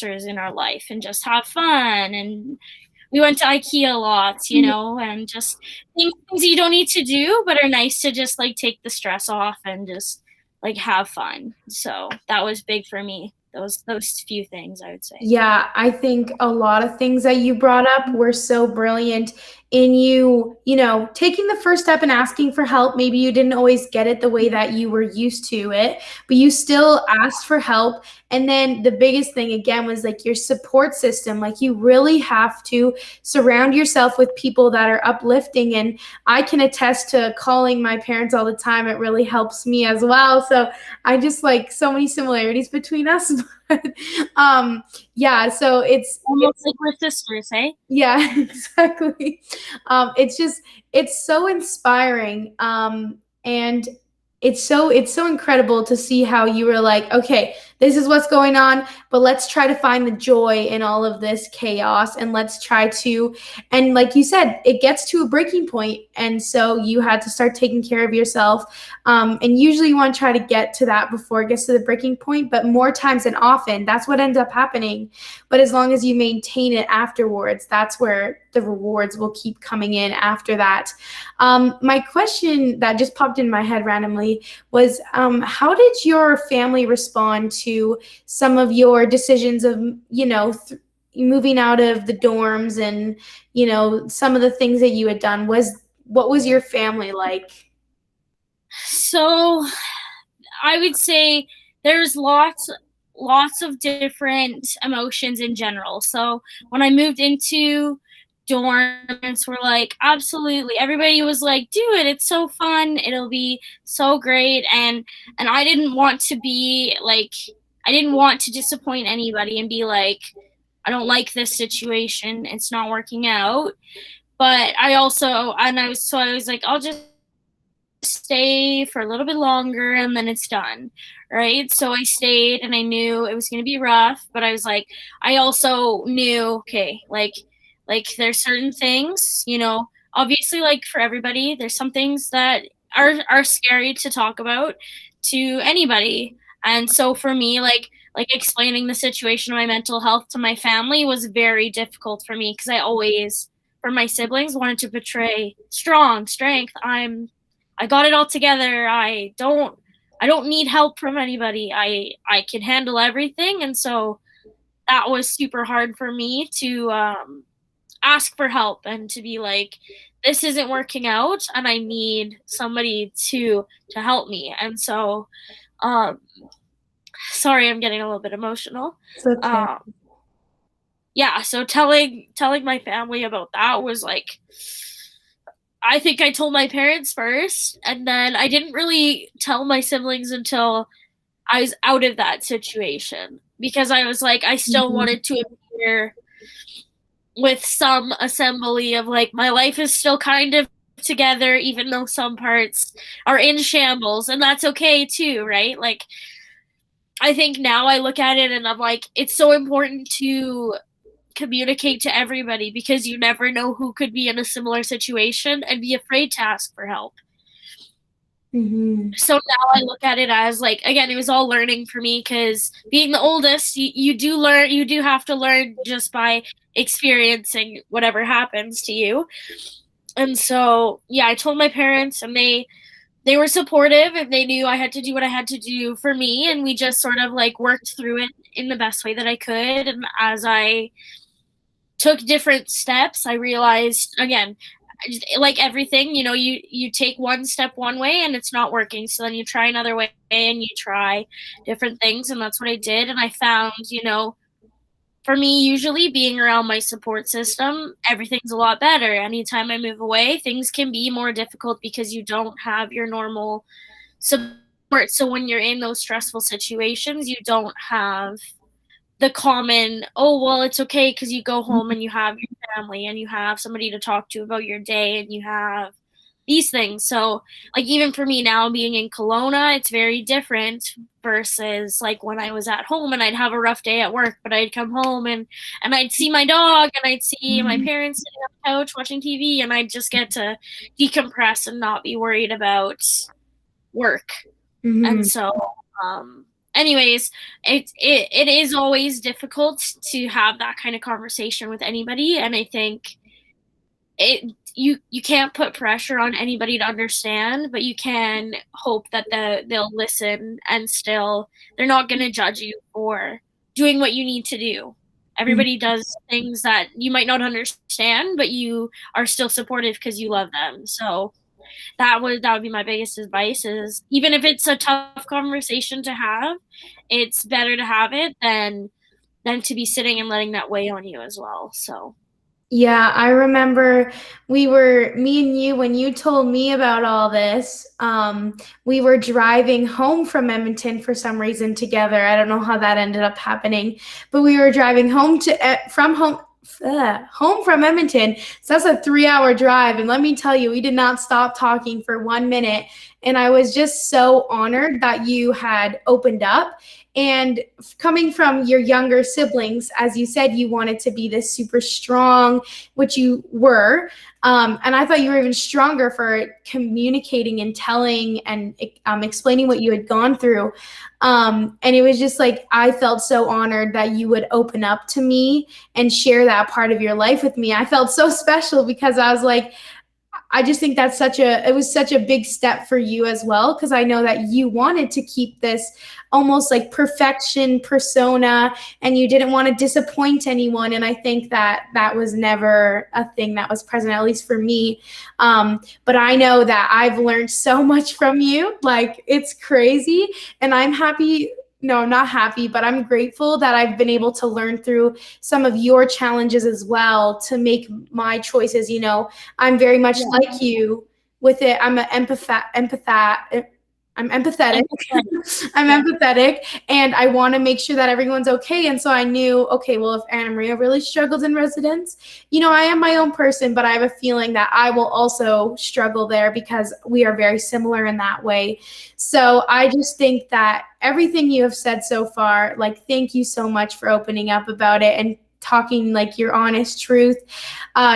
in our life, and just have fun. And we went to IKEA a lot, and just things you don't need to do but are nice to just like take the stress off and just like have fun. So that was big for me. Those few things, I would say. Yeah, I think a lot of things that you brought up were so brilliant. in you taking the first step and asking for help. Maybe you didn't always get it the way that you were used to it, but you still asked for help. And then the biggest thing again was like your support system. Like you really have to surround yourself with people that are uplifting. And I can attest to calling my parents all the time. It really helps me as well. So I just like so many similarities between us. But yeah, so Almost like we're sisters, hey? yeah, exactly. It's just it's so inspiring, and it's so incredible to see how you were like, okay, this is what's going on, but let's try to find the joy in all of this chaos, and let's try to, and like you said, it gets to a breaking point, and so you had to start taking care of yourself. And usually you want to try to get to that before it gets to the breaking point, but more times than often, that's what ends up happening. But as long as you maintain it afterwards, that's where the rewards will keep coming in after that. My question that just popped in my head randomly was, how did your family respond to some of your decisions of, moving out of the dorms and, some of the things that you had done? What was your family like? So I would say there's lots of different emotions in general. So when I moved into dorms, we're like, absolutely, everybody was like, do it, it's so fun, it'll be so great. And I didn't want to be like, I didn't want to disappoint anybody and be like, I don't like this situation, it's not working out. But I was like, I'll just stay for a little bit longer and then it's done, right? So I stayed and I knew it was going to be rough, but I was like, I also knew, okay, like there's certain things, obviously, like for everybody, there's some things that are scary to talk about to anybody. And so for me, like explaining the situation of my mental health to my family was very difficult for me, because I always, for my siblings, wanted to portray strong strength. I got it all together. I don't need help from anybody. I can handle everything. And so that was super hard for me to ask for help and to be like, this isn't working out and I need somebody to help me. And so um sorry, I'm getting a little bit emotional. It's okay. Um yeah, so telling my family about that was like, I think I told my parents first, and then I didn't really tell my siblings until I was out of that situation, because I was like, I still Mhm. wanted to appear with some assembly of like, my life is still kind of together, even though some parts are in shambles, and that's okay too, right? Like, I think now I look at it and I'm like, it's so important to communicate to everybody, because you never know who could be in a similar situation and be afraid to ask for help. Mhm. So now I look at it as like, again, it was all learning for me, because being the oldest, you do have to learn just by experiencing whatever happens to you. And so yeah, I told my parents, and they were supportive, and they knew I had to do what I had to do for me, and we just sort of like worked through it in the best way that I could. And as I took different steps, I realized, again, like everything, you take one step one way and it's not working, so then you try another way and you try different things. And that's what I did. And I found, for me, usually being around my support system, everything's a lot better. Anytime I move away, things can be more difficult because you don't have your normal support. So when you're in those stressful situations, you don't have the common, oh, well, it's okay, because you go home and you have your family and you have somebody to talk to about your day and you have these things. So like, even for me now, being in Kelowna, it's very different versus like when I was at home and I'd have a rough day at work, but I'd come home and I'd see my dog and I'd see my Mhm. parents sitting on the couch watching TV, and I'd just get to decompress and not be worried about work. And Mhm. so, anyways, it is always difficult to have that kind of conversation with anybody, and I think you can't put pressure on anybody to understand, but you can hope that they'll listen, and still they're not going to judge you for doing what you need to do. Everybody does things that you might not understand, but you are still supportive because you love them. So that would be my biggest advice is even if it's a tough conversation to have, it's better to have it than to be sitting and letting that weigh on you as well. So Yeah, I remember me and you, when you told me about all this, we were driving home from Edmonton for some reason together. I don't know how that ended up happening, but we were driving home from Edmonton. So that's a 3-hour drive. And let me tell you, we did not stop talking for 1 minute. And I was just so honored that you had opened up. And coming from your younger siblings, as you said, you wanted to be this super strong, which you were. And I thought you were even stronger for communicating and telling and explaining what you had gone through. And it was just like, I felt so honored that you would open up to me and share that part of your life with me. I felt so special because I was like, I just think that's it was such a big step for you as well, because I know that you wanted to keep this almost like perfection persona and you didn't want to disappoint anyone. And I think that that was never a thing that was present, at least for me. But I know that I've learned so much from you. Like, it's crazy. And I'm happy. No, I'm not happy, but I'm grateful that I've been able to learn through some of your challenges as well to make my choices. I'm very much like you with it. I'm empathetic. I'm empathetic, and I want to make sure that everyone's okay. And so I knew, okay, well, if Annamaria really struggled in residence, I am my own person, but I have a feeling that I will also struggle there because we are very similar in that way. So I just think that everything you have said so far, like, thank you so much for opening up about it and talking like your honest truth,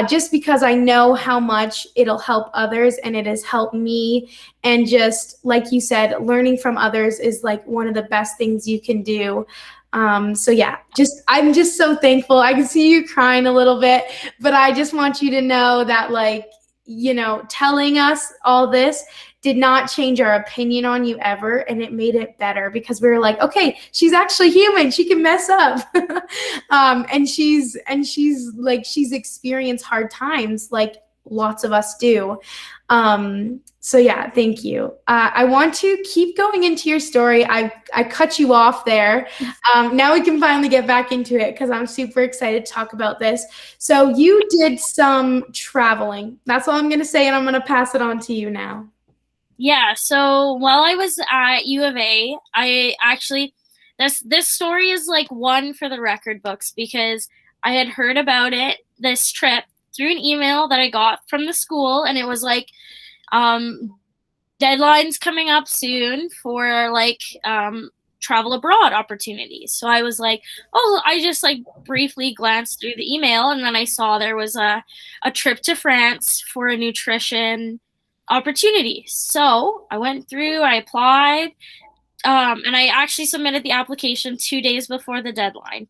just because I know how much it'll help others and it has helped me. And just like you said, learning from others is like one of the best things you can do. So yeah, I'm just so thankful. I can see you crying a little bit, but I just want you to know that, like, telling us all this did not change our opinion on you ever, and it made it better because we were like, okay, she's actually human. She can mess up. And she's experienced hard times like lots of us do. So yeah, thank you. I want to keep going into your story. I cut you off there. Now we can finally get back into it because I'm super excited to talk about this. So you did some traveling. That's all I'm going to say, and I'm going to pass it on to you now. yeah, so while I was at U of A, I actually this story is like one for the record books because I had heard about this trip through an email that I got from the school, and it was like deadlines coming up soon for like travel abroad opportunities. So I was like, oh, I just like briefly glanced through the email, and then I saw there was a trip to France for a nutrition opportunity. So I went through, I applied, and I actually submitted the application 2 days before the deadline.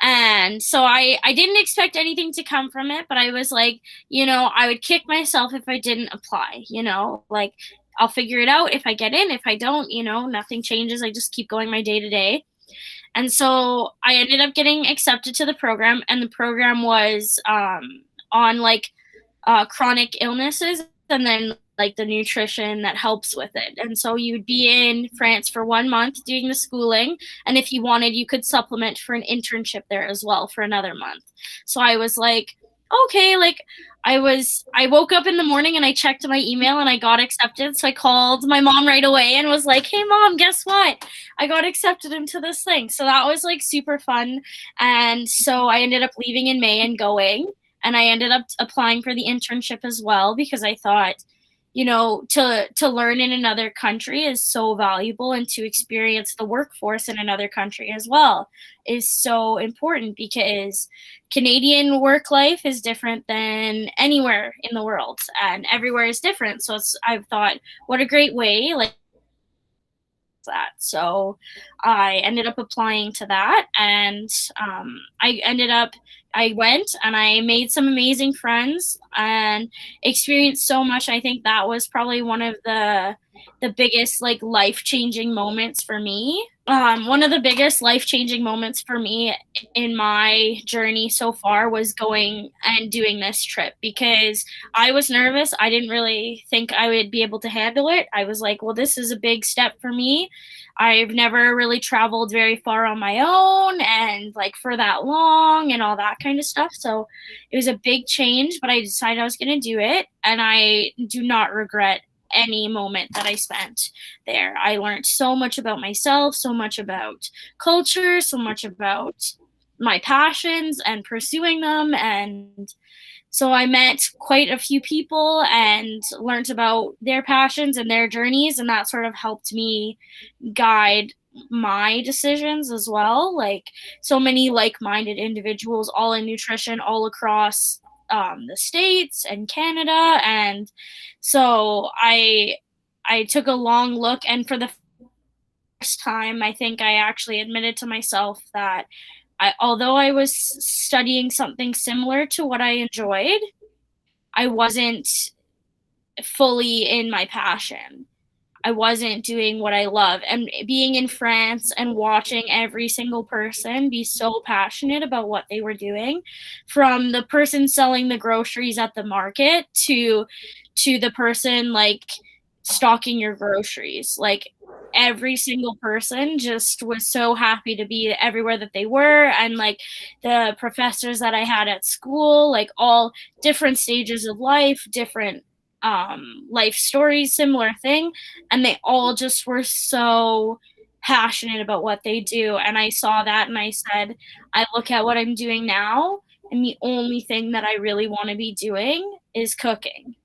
And so I didn't expect anything to come from it, but I was like, I would kick myself if I didn't apply, like I'll figure it out if I get in. If I don't, nothing changes. I just keep going my day to day. And so I ended up getting accepted to the program, and the program was on like chronic illnesses and then like the nutrition that helps with it. And so you'd be in France for 1 month doing the schooling, and if you wanted, you could supplement for an internship there as well for another month. So I was like, okay, like I woke up in the morning and I checked my email and I got accepted. So I called my mom right away and was like, hey mom, guess what? I got accepted into this thing. So that was like super fun. And so I ended up leaving in May and going. And I ended up applying for the internship as well because I thought, to learn in another country is so valuable, and to experience the workforce in another country as well is so important because Canadian work life is different than anywhere in the world, and everywhere is different. So I've thought, what a great way, like, that. So I ended up applying to that, and I went and I made some amazing friends and experienced so much. I think that was probably one of the the biggest like life-changing moments for me. One of the biggest life-changing moments for me in my journey so far was going and doing this trip, because I was nervous. I didn't really think I would be able to handle it. I was like, well, this is a big step for me. I've never really traveled very far on my own and like for that long and all that kind of stuff. So it was a big change, but I decided I was going to do it. And I do not regret any moment that I spent there. I learned so much about myself, so much about culture, so much about my passions and pursuing them. And so I met quite a few people and learned about their passions and their journeys, and that sort of helped me guide my decisions as well. Like, so many like-minded individuals, all in nutrition, all across the States and Canada. And so I took a long look, and for the first time, I think I actually admitted to myself that although I was studying something similar to what I enjoyed, I wasn't fully in my passion. I wasn't doing what I love. And being in France and watching every single person be so passionate about what they were doing, from the person selling the groceries at the market to the person like stocking your groceries. Like, every single person just was so happy to be everywhere that they were. And like the professors that I had at school, like all different stages of life, different life stories, similar thing, and they all just were so passionate about what they do. And I saw that and I said, I look at what I'm doing now, and the only thing that I really want to be doing is cooking.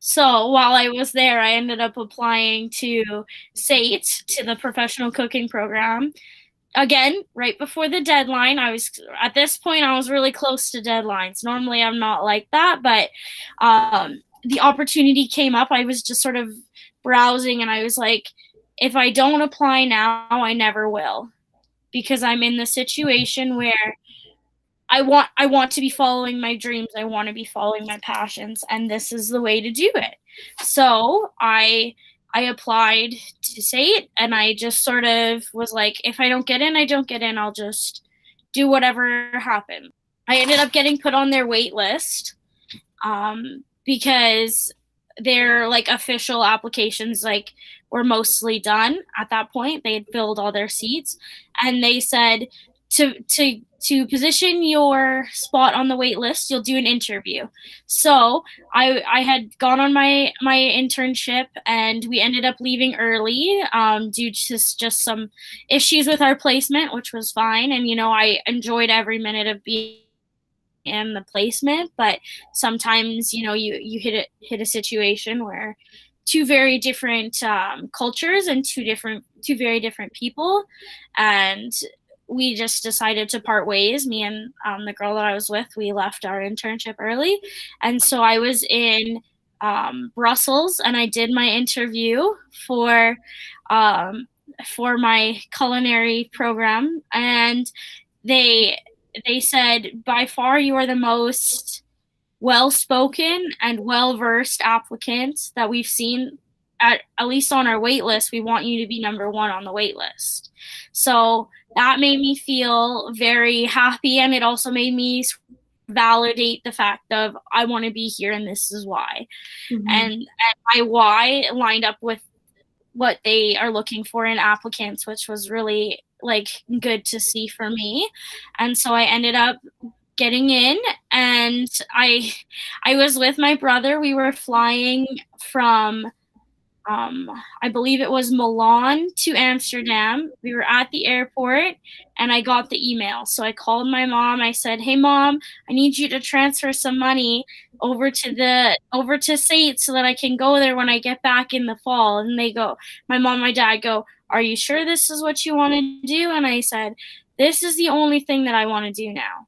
So while I was there, I ended up applying to SATE, to the professional cooking program. Again, right before the deadline. At this point, I was really close to deadlines. Normally, I'm not like that, but the opportunity came up. I was just sort of browsing, and I was like, if I don't apply now, I never will, because I'm in the situation where I want to be following my dreams. I want to be following my passions, and this is the way to do it. So I applied to SATE, and I just sort of was like, if I don't get in, I don't get in. I'll just do whatever happens. I ended up getting put on their wait list, because their like official applications like were mostly done at that point. They had filled all their seats, and they said to position your spot on the wait list, you'll do an interview. So I had gone on my internship, and we ended up leaving early due to just some issues with our placement, which was fine. And I enjoyed every minute of being in the placement, but sometimes you hit a situation where two very different cultures and two very different people, and we just decided to part ways. Me and the girl that I was with, we left our internship early, and so I was in Brussels, and I did my interview for my culinary program, and they said, by far you are the most well-spoken and well-versed applicant that we've seen, at least on our wait list. We want you to be number one on the wait list. So that made me feel very happy, and it also made me validate the fact of, I want to be here, and this is why. Mm-hmm. And my why lined up with what they are looking for in applicants, which was really like good to see for me. And so I ended up getting in, and I was with my brother. We were flying from I believe it was Milan to Amsterdam. We were at the airport, and I got the email. So I called my mom. I said, hey mom, I need you to transfer some money over to SATE so that I can go there when I get back in the fall. And my mom and my dad go, are you sure this is what you want to do? And I said, this is the only thing that I want to do now.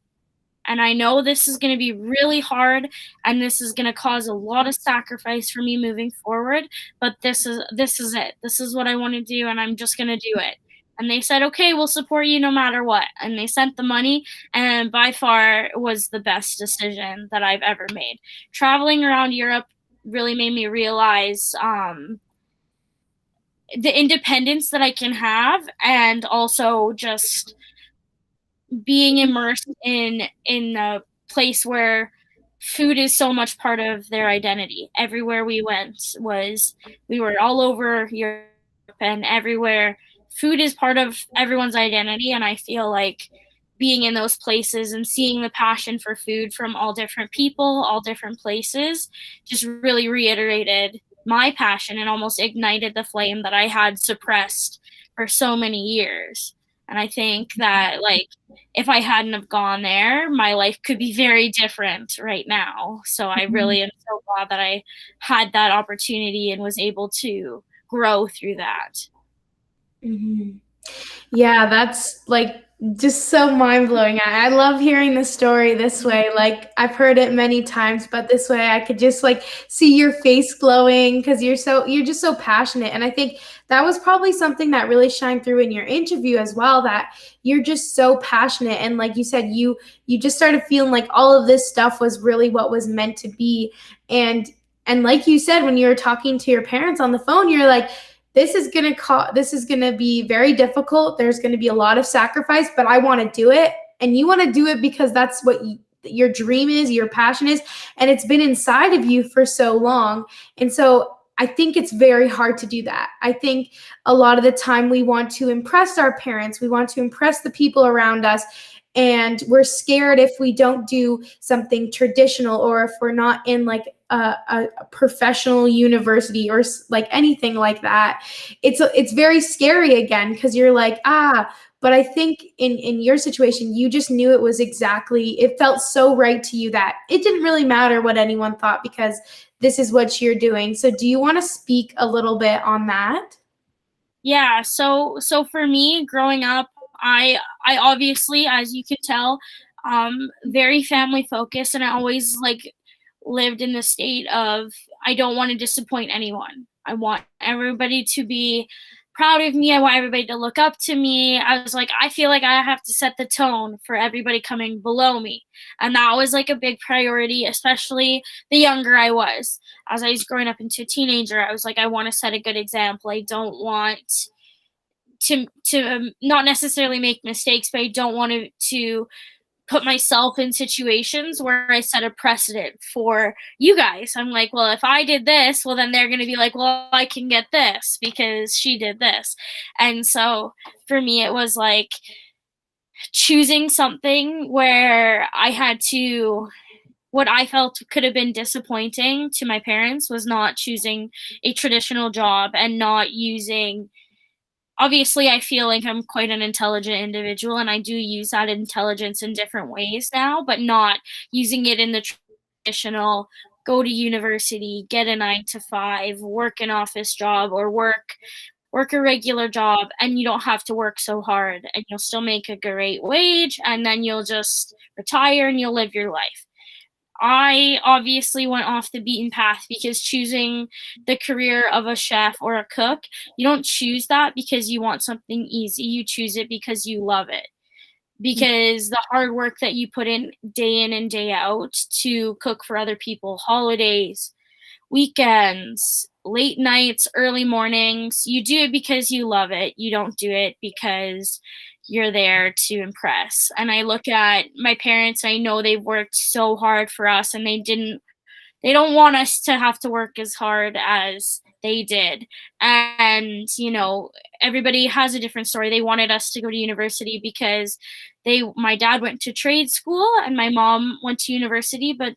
And I know this is going to be really hard, and this is going to cause a lot of sacrifice for me moving forward, but this is it. This is what I want to do, and I'm just going to do it. And they said, okay, we'll support you no matter what. And they sent the money, and by far it was the best decision that I've ever made. Traveling around Europe really made me realize the independence that I can have, and also just being immersed in a place where food is so much part of their identity. Everywhere we went was we were all over Europe, and everywhere food is part of everyone's identity, and I feel like being in those places and seeing the passion for food from all different people, all different places, just really reiterated my passion and almost ignited the flame that I had suppressed for so many years. And I think that, like, if I hadn't have gone there, my life could be very different right now. So I really am so glad that I had that opportunity and was able to grow through that. Mhm. Yeah, that's like just so mind blowing. I love hearing the story this way. Like I've heard it many times, but this way I could just like see your face glowing because you're just so passionate. And I think that was probably something that really shined through in your interview as well, that you're just so passionate. And like you said, you just started feeling like all of this stuff was really what was meant to be. And and like you said, when you were talking to your parents on the phone, you're like, this is gonna be very difficult. There's gonna be a lot of sacrifice, but I want to do it. And you want to do it because that's what your dream is, your passion is, and it's been inside of you for so long. And so I think it's very hard to do that. I think a lot of the time we want to impress our parents, we want to impress the people around us, and we're scared if we don't do something traditional, or if we're not in like a professional university or like anything like that. It's very scary again because you're like, but I think in your situation, you just knew it was exactly, it felt so right to you that it didn't really matter what anyone thought because this is what you're doing. So do you want to speak a little bit on that? Yeah, so for me growing up, I obviously, as you can tell, very family focused, and I always like lived in the state of I don't want to disappoint anyone. I want everybody to be proud of me. I want everybody to look up to me. I was like, I feel like I have to set the tone for everybody coming below me. And that was like a big priority, especially the younger I was. As I was growing up into a teenager, I was like, I want to set a good example. I don't want to not necessarily make mistakes, but I don't want to put myself in situations where I set a precedent for you guys. I'm like, well, if I did this, well, then they're going to be like, well, I can get this because she did this. And so for me, it was like choosing something where I had to, what I felt could have been disappointing to my parents was not choosing a traditional job and not using, obviously I feel like I'm quite an intelligent individual and I do use that intelligence in different ways now, but not using it in the traditional go to university, get a 9 to 5, work an office job, or work a regular job, and you don't have to work so hard and you'll still make a great wage, and then you'll just retire and you'll live your life. I obviously went off the beaten path because choosing the career of a chef or a cook, you don't choose that because you want something easy. You choose it because you love it. Because the hard work that you put in and day out to cook for other people, holidays, weekends, late nights, early mornings, you do it because you love it. You don't do it because you're there to impress. And I look at my parents, I know they've worked so hard for us and they don't want us to have to work as hard as they did. And, you know, everybody has a different story. They wanted us to go to university because my dad went to trade school and my mom went to university, but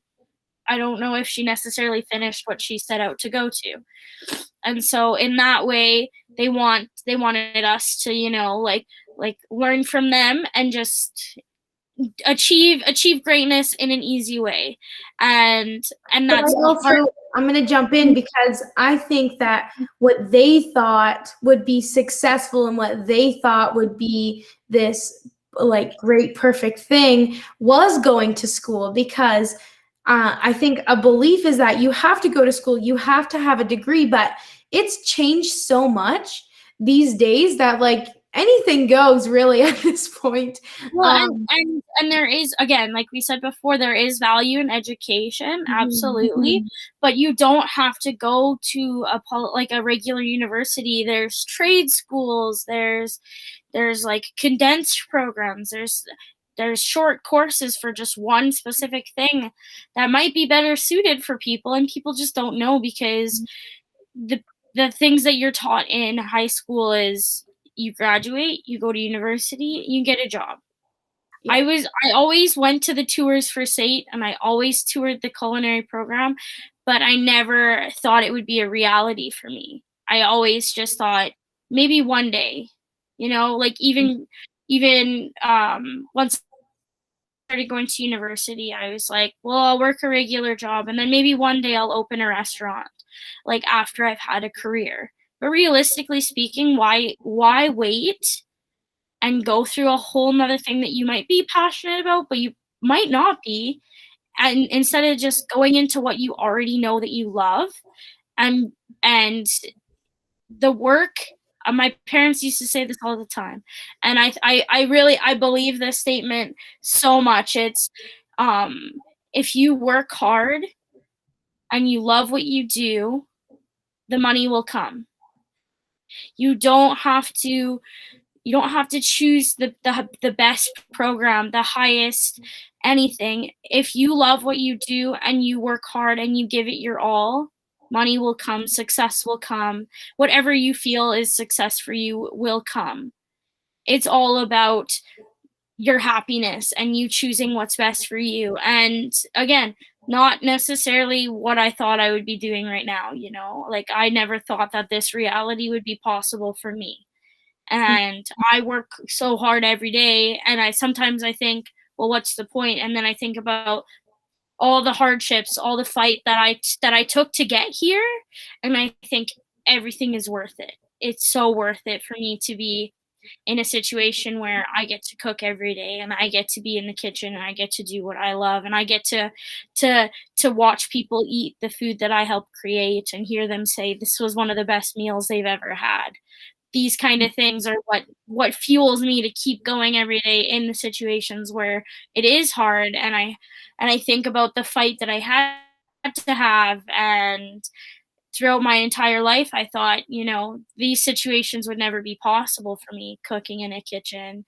I don't know if she necessarily finished what she set out to go to. And so in that way, they wanted us to, you know, like learn from them and just achieve greatness in an easy way. And But I that's the hard. also, I'm going to jump in because I think that what they thought would be successful and what they thought would be this like great perfect thing was going to school, because I think a belief is that you have to go to school, you have to have a degree, but it's changed so much these days that like anything goes really at this point. Well, Um, and there is, again, like we said before, there is value in education, mhm, absolutely, but you don't have to go to like a regular university. There's trade schools, there's like condensed programs, there's short courses for just one specific thing that might be better suited for people, and people just don't know because the the things that you're taught in high school is you graduate, you go to university, you get a job. yeah. I always went to the tours for SATE, and I always toured the culinary program, but I never thought it would be a reality for me. I always just thought, "Maybe one day," like, once I started going to university, I was like, "Well, I'll work a regular job, and then maybe one day I'll open a restaurant, like, after I've had a career." But realistically speaking, why wait and go through a whole 'nother thing that you might be passionate about, but you might not be, and instead of just going into what you already know that you love, and and the work, my parents used to say this all the time, and I really I believe this statement so much. It's, if you work hard and you love what you do, the money will come. You don't have to You don't have to choose the best program, the highest anything. If you love what you do and you work hard and you give it your all, money will come, success will come. Whatever you feel is success for you will come. It's all about your happiness and you choosing what's best for you. And again, not necessarily what I thought I would be doing right now, Like, I never thought that this reality would be possible for me, and I work so hard every day, and I think, well, what's the point? And then I think about all the hardships, all the fight that I took to get here, and I think everything is worth it. It's so worth it for me to be in a situation where I get to cook every day, and I get to be in the kitchen, and I get to do what I love, and I get to to watch people eat the food that I helped create and hear them say this was one of the best meals they've ever had. These kind of things are what fuels me to keep going every day in the situations where it is hard, and I think about the fight that I had to have, and throughout my entire life I thought, these situations would never be possible for me, cooking in a kitchen,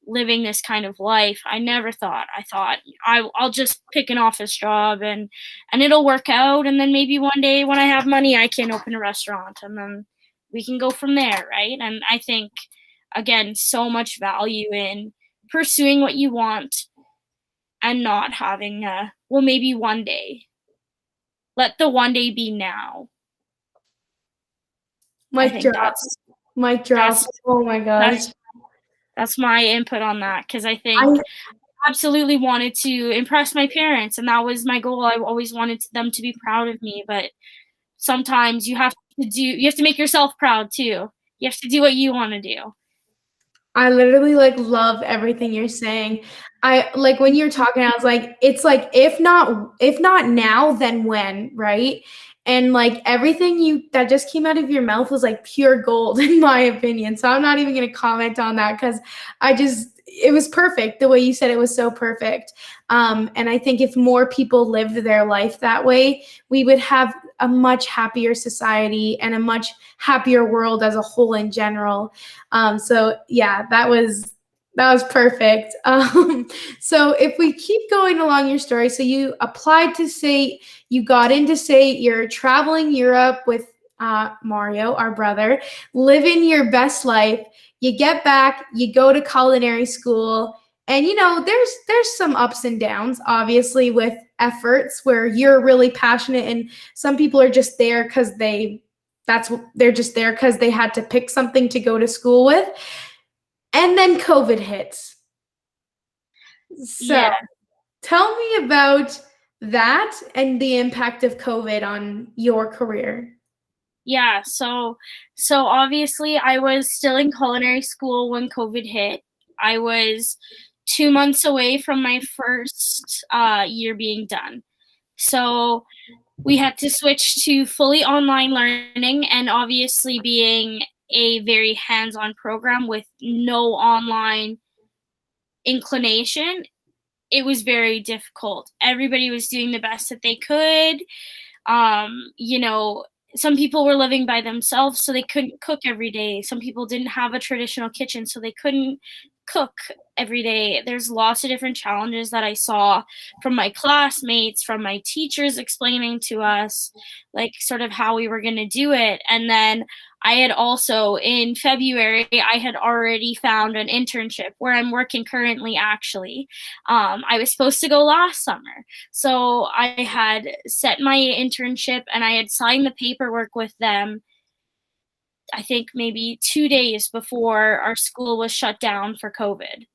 living this kind of life. I never thought. I thought I'll just pick an office job, and it'll work out, and then maybe one day when I have money I can open a restaurant, and then we can go from there, right? And I think, again, so much value in pursuing what you want and not having a, well, maybe one day. Let the one day be now. I Mic think drop. Mic drop. that's Oh my gosh. that's that's my input on that, because I think I absolutely wanted to impress my parents, and that was my goal. I always wanted them to be proud of me, but sometimes you have to make yourself proud too. You have to do what you wanna do. I literally like love everything you're saying. I like when you're talking, I was like, it's like if not now, then when, right? And like everything you that just came out of your mouth was like pure gold in my opinion. So I'm not even gonna comment on that because it was perfect the way you said it was so perfect. And I think if more people lived their life that way, we would have a much happier society and a much happier world as a whole in general. So yeah, that was perfect. So if we keep going along your story, so you applied to SATE, you got into SATE, you're traveling Europe with Mario, our brother, living your best life. You get back, you go to culinary school, and there's some ups and downs, obviously, with efforts where you're really passionate, and some people are just there because they're just there because they had to pick something to go to school with. And then COVID hits. So Yeah. tell me about that and the impact of COVID on your career. Yeah, so obviously I was still in culinary school when COVID hit. I was 2 months away from my first, year being done. So we had to switch to fully online learning, and obviously being a very hands-on program with no online inclination, it was very difficult. Everybody was doing the best that they could. You know, some people were living by themselves, so they couldn't cook every day. Some people didn't have a traditional kitchen, so they couldn't cook every day. There's lots of different challenges that I saw from my classmates, from my teachers explaining to us, like, sort of how we were going to do it. And then I had also, in February, I had already found an internship where I'm working currently, actually. I was supposed to go last summer. So I had set my internship and I had signed the paperwork with them, I think maybe 2 days before our school was shut down for COVID.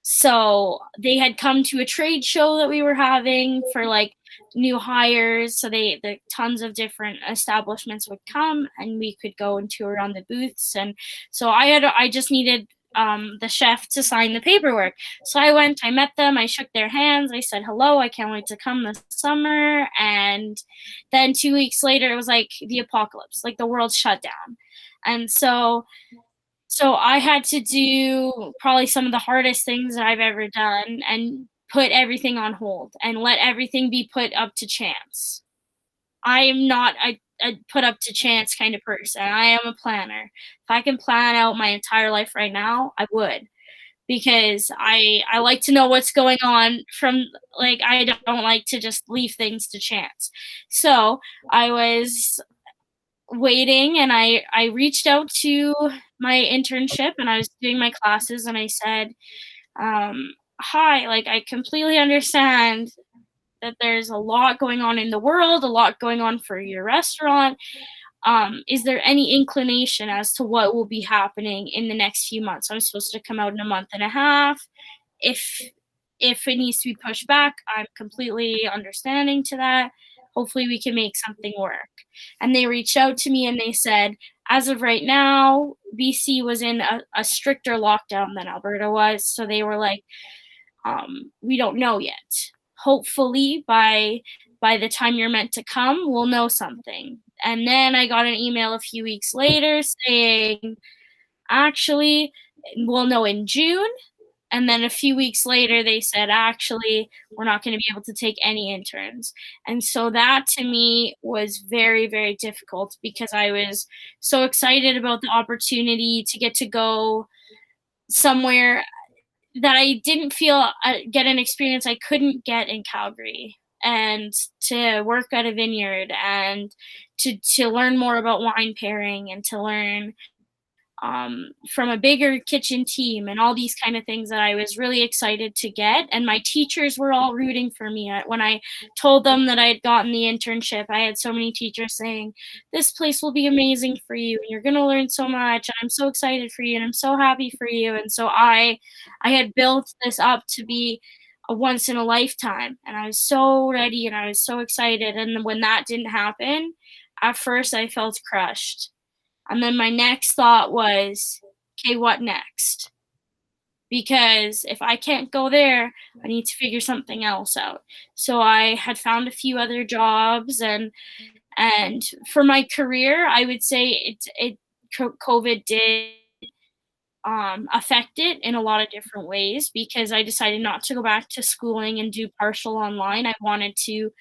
So they had come to a trade show that we were having for like new hires. So the tons of different establishments would come and we could go and tour around the booths. And so I just needed the chef to sign the paperwork. So I went, I met them, I shook their hands, I said hello, I can't wait to come this summer. And then 2 weeks later, it was like the apocalypse, like the world shut down. And so I had to do probably some of the hardest things that I've ever done and put everything on hold and let everything be put up to chance. I am not a put up to chance kind of person. I am a planner. If I can plan out my entire life right now, I would, because I like to know what's going on from, like, I don't like to just leave things to chance. So I was waiting and I reached out to my internship and I was doing my classes and I said, hi, like, I completely understand that there's a lot going on in the world, a lot going on for your restaurant. Is there any inclination as to what will be happening in the next few months? I'm supposed to come out in a month and a half. If if it needs to be pushed back, I'm completely understanding to that. Hopefully we can make something work. And they reached out to me and they said, as of right now, BC was in a stricter lockdown than Alberta was. So they were like, we don't know yet. Hopefully by the time you're meant to come, we'll know something. And then I got an email a few weeks later saying, actually, we'll know in June. And then a few weeks later, they said, actually, we're not going to be able to take any interns. And so that to me was very, very difficult because I was so excited about the opportunity to get to go somewhere that I didn't feel get an experience I couldn't get in Calgary, and to work at a vineyard and to learn more about wine pairing and to learn from a bigger kitchen team and all these kind of things that I was really excited to get. And my teachers were all rooting for me. When I told them that I had gotten the internship, I had so many teachers saying, this place will be amazing for you and you're going to learn so much. And I'm so excited for you and I'm so happy for you. And so I had built this up to be a once in a lifetime. And I was so ready and I was so excited. And when that didn't happen, at first I felt crushed. And then my next thought was, okay, what next? Because if I can't go there, I need to figure something else out. So I had found a few other jobs, and for my career, I would say COVID did affect it in a lot of different ways because I decided not to go back to schooling and do partial online. I wanted to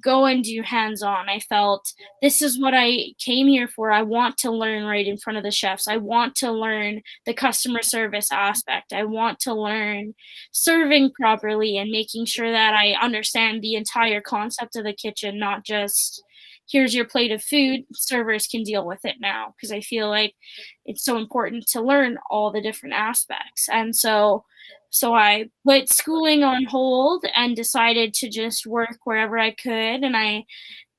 go and do hands-on. I felt this is what I came here for. I want to learn right in front of the chefs. I want to learn the customer service aspect. I want to learn serving properly and making sure that I understand the entire concept of the kitchen, not just here's your plate of food, servers can deal with it now, because I feel like it's so important to learn all the different aspects. And so I put schooling on hold and decided to just work wherever I could. And I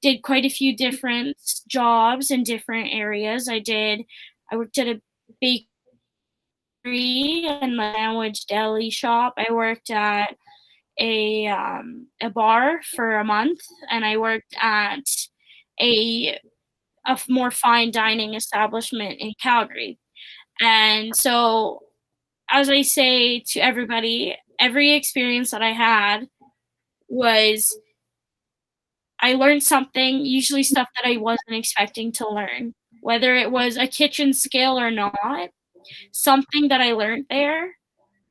did quite a few different jobs in different areas. I worked at a bakery and a sandwich deli shop. I worked at a bar for a month, and I worked at a more fine dining establishment in Calgary. And so, as I say to everybody, every experience that I had I learned something, usually stuff that I wasn't expecting to learn. whether it was a kitchen skill or not, something that I learned there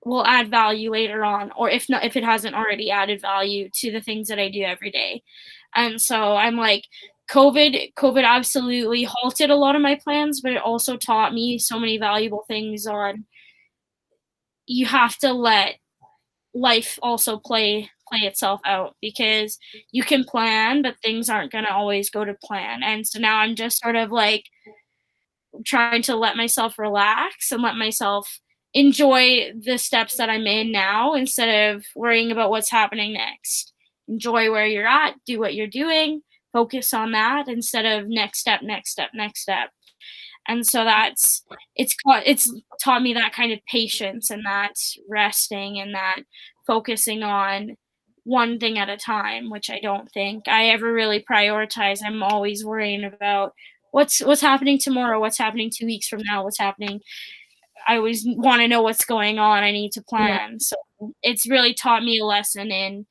will add value later on, or if not, if it hasn't already added value to the things that I do every day. And so I'm like, COVID absolutely halted a lot of my plans, but it also taught me so many valuable things on you have to let life also play itself out, because you can plan, but things aren't gonna always go to plan. And so now I'm just sort of like trying to let myself relax and let myself enjoy the steps that I'm in now instead of worrying about what's happening next. Enjoy where you're at, do what you're doing, focus on that instead of next step, next step, next step. And so it's taught me that kind of patience and that resting and that focusing on one thing at a time, which I don't think I ever really prioritize. I'm always worrying about what's happening tomorrow, what's happening 2 weeks from now, what's happening. I always want to know what's going on. I need to Yeah. plan. So it's really taught me a lesson in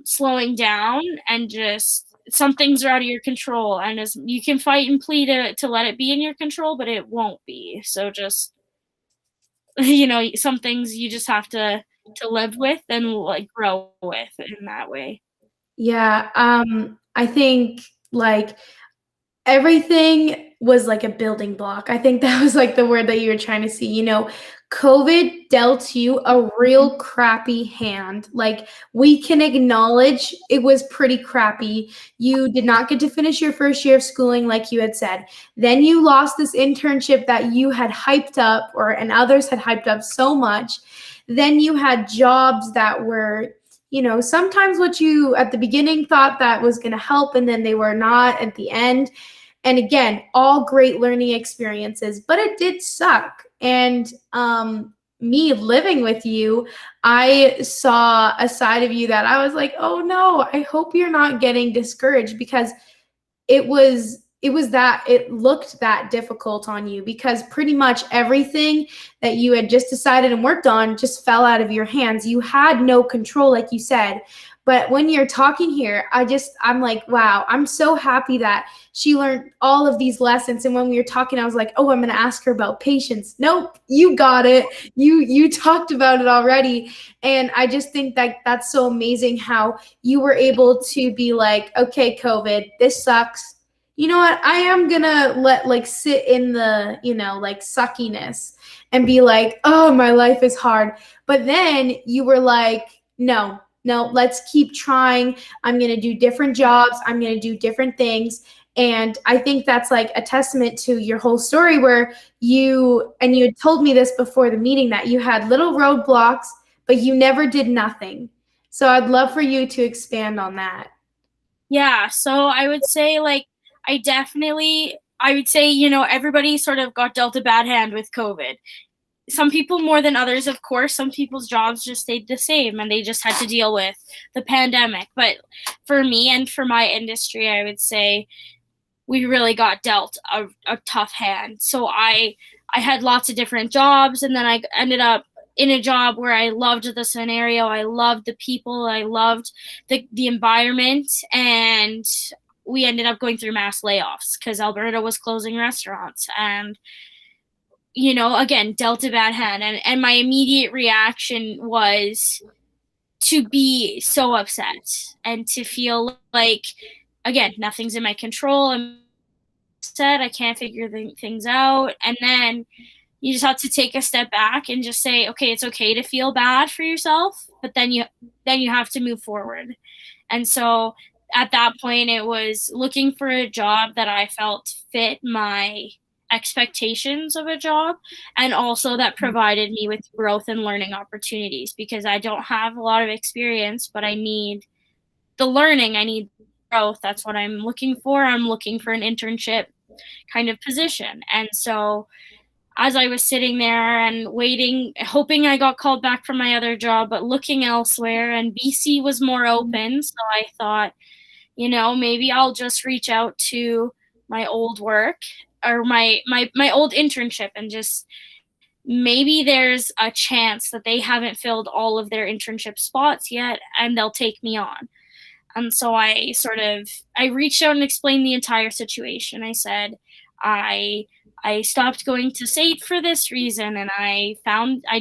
slowing down, and just some things are out of your control, and as you can fight and plead to let it be in your control, but it won't be. So just some things you just have to live with and like grow with in that way. Yeah, I think like everything was like a building block. I think that was like the word that you were trying to see. COVID dealt you a real crappy hand. Like, we can acknowledge it was pretty crappy. You did not get to finish your first year of schooling, like you had said. Then you lost this internship that you had hyped up, and others had hyped up so much. Then you had jobs that were sometimes what you at the beginning thought that was going to help, and then they were not at the end. And again, all great learning experiences, but it did suck. And me living with you, I saw a side of you that I was like, oh no, I hope you're not getting discouraged, because it looked that difficult on you, because pretty much everything that you had just decided and worked on just fell out of your hands. You had no control, like you said. But when you're talking here, I'm like, wow, I'm so happy that she learned all of these lessons. And when we were talking, I was like, oh, I'm going to ask her about patience. Nope, you got it. You talked about it already. And I just think that that's so amazing how you were able to be like, okay, COVID, this sucks. You know what? I am gonna let like sit in the, like suckiness and be like, oh, my life is hard. But then you were like, no, no, let's keep trying. I'm gonna do different jobs. I'm gonna do different things. And I think that's like a testament to your whole story, where you had told me this before the meeting, that you had little roadblocks, but you never did nothing. So I'd love for you to expand on that. Yeah, so I would say, like, I would say, everybody sort of got dealt a bad hand with COVID. Some people more than others, of course. Some people's jobs just stayed the same and they just had to deal with the pandemic. But for me and for my industry, I would say we really got dealt a tough hand. So I had lots of different jobs, and then I ended up in a job where I loved the scenario, I loved the people, I loved the environment, and we ended up going through mass layoffs because Alberta was closing restaurants. And again, dealt a bad hand, and my immediate reaction was to be so upset and to feel like, again, nothing's in my control. I'm upset, I can't figure things out. And then you just have to take a step back and just say, okay, it's okay to feel bad for yourself, but then you have to move forward. And so at that point, it was looking for a job that I felt fit my expectations of a job, and also that provided me with growth and learning opportunities, because I don't have a lot of experience, but I need the learning, I need growth. That's what I'm looking for. I'm looking for an internship kind of position. And so as I was sitting there and waiting, hoping I got called back from my other job, but looking elsewhere, and BC was more open. So I thought, maybe I'll just reach out to my old work, or my old internship, and just maybe there's a chance that they haven't filled all of their internship spots yet and they'll take me on. And so I reached out and explained the entire situation. I said, I I stopped going to SAIT for this reason, and I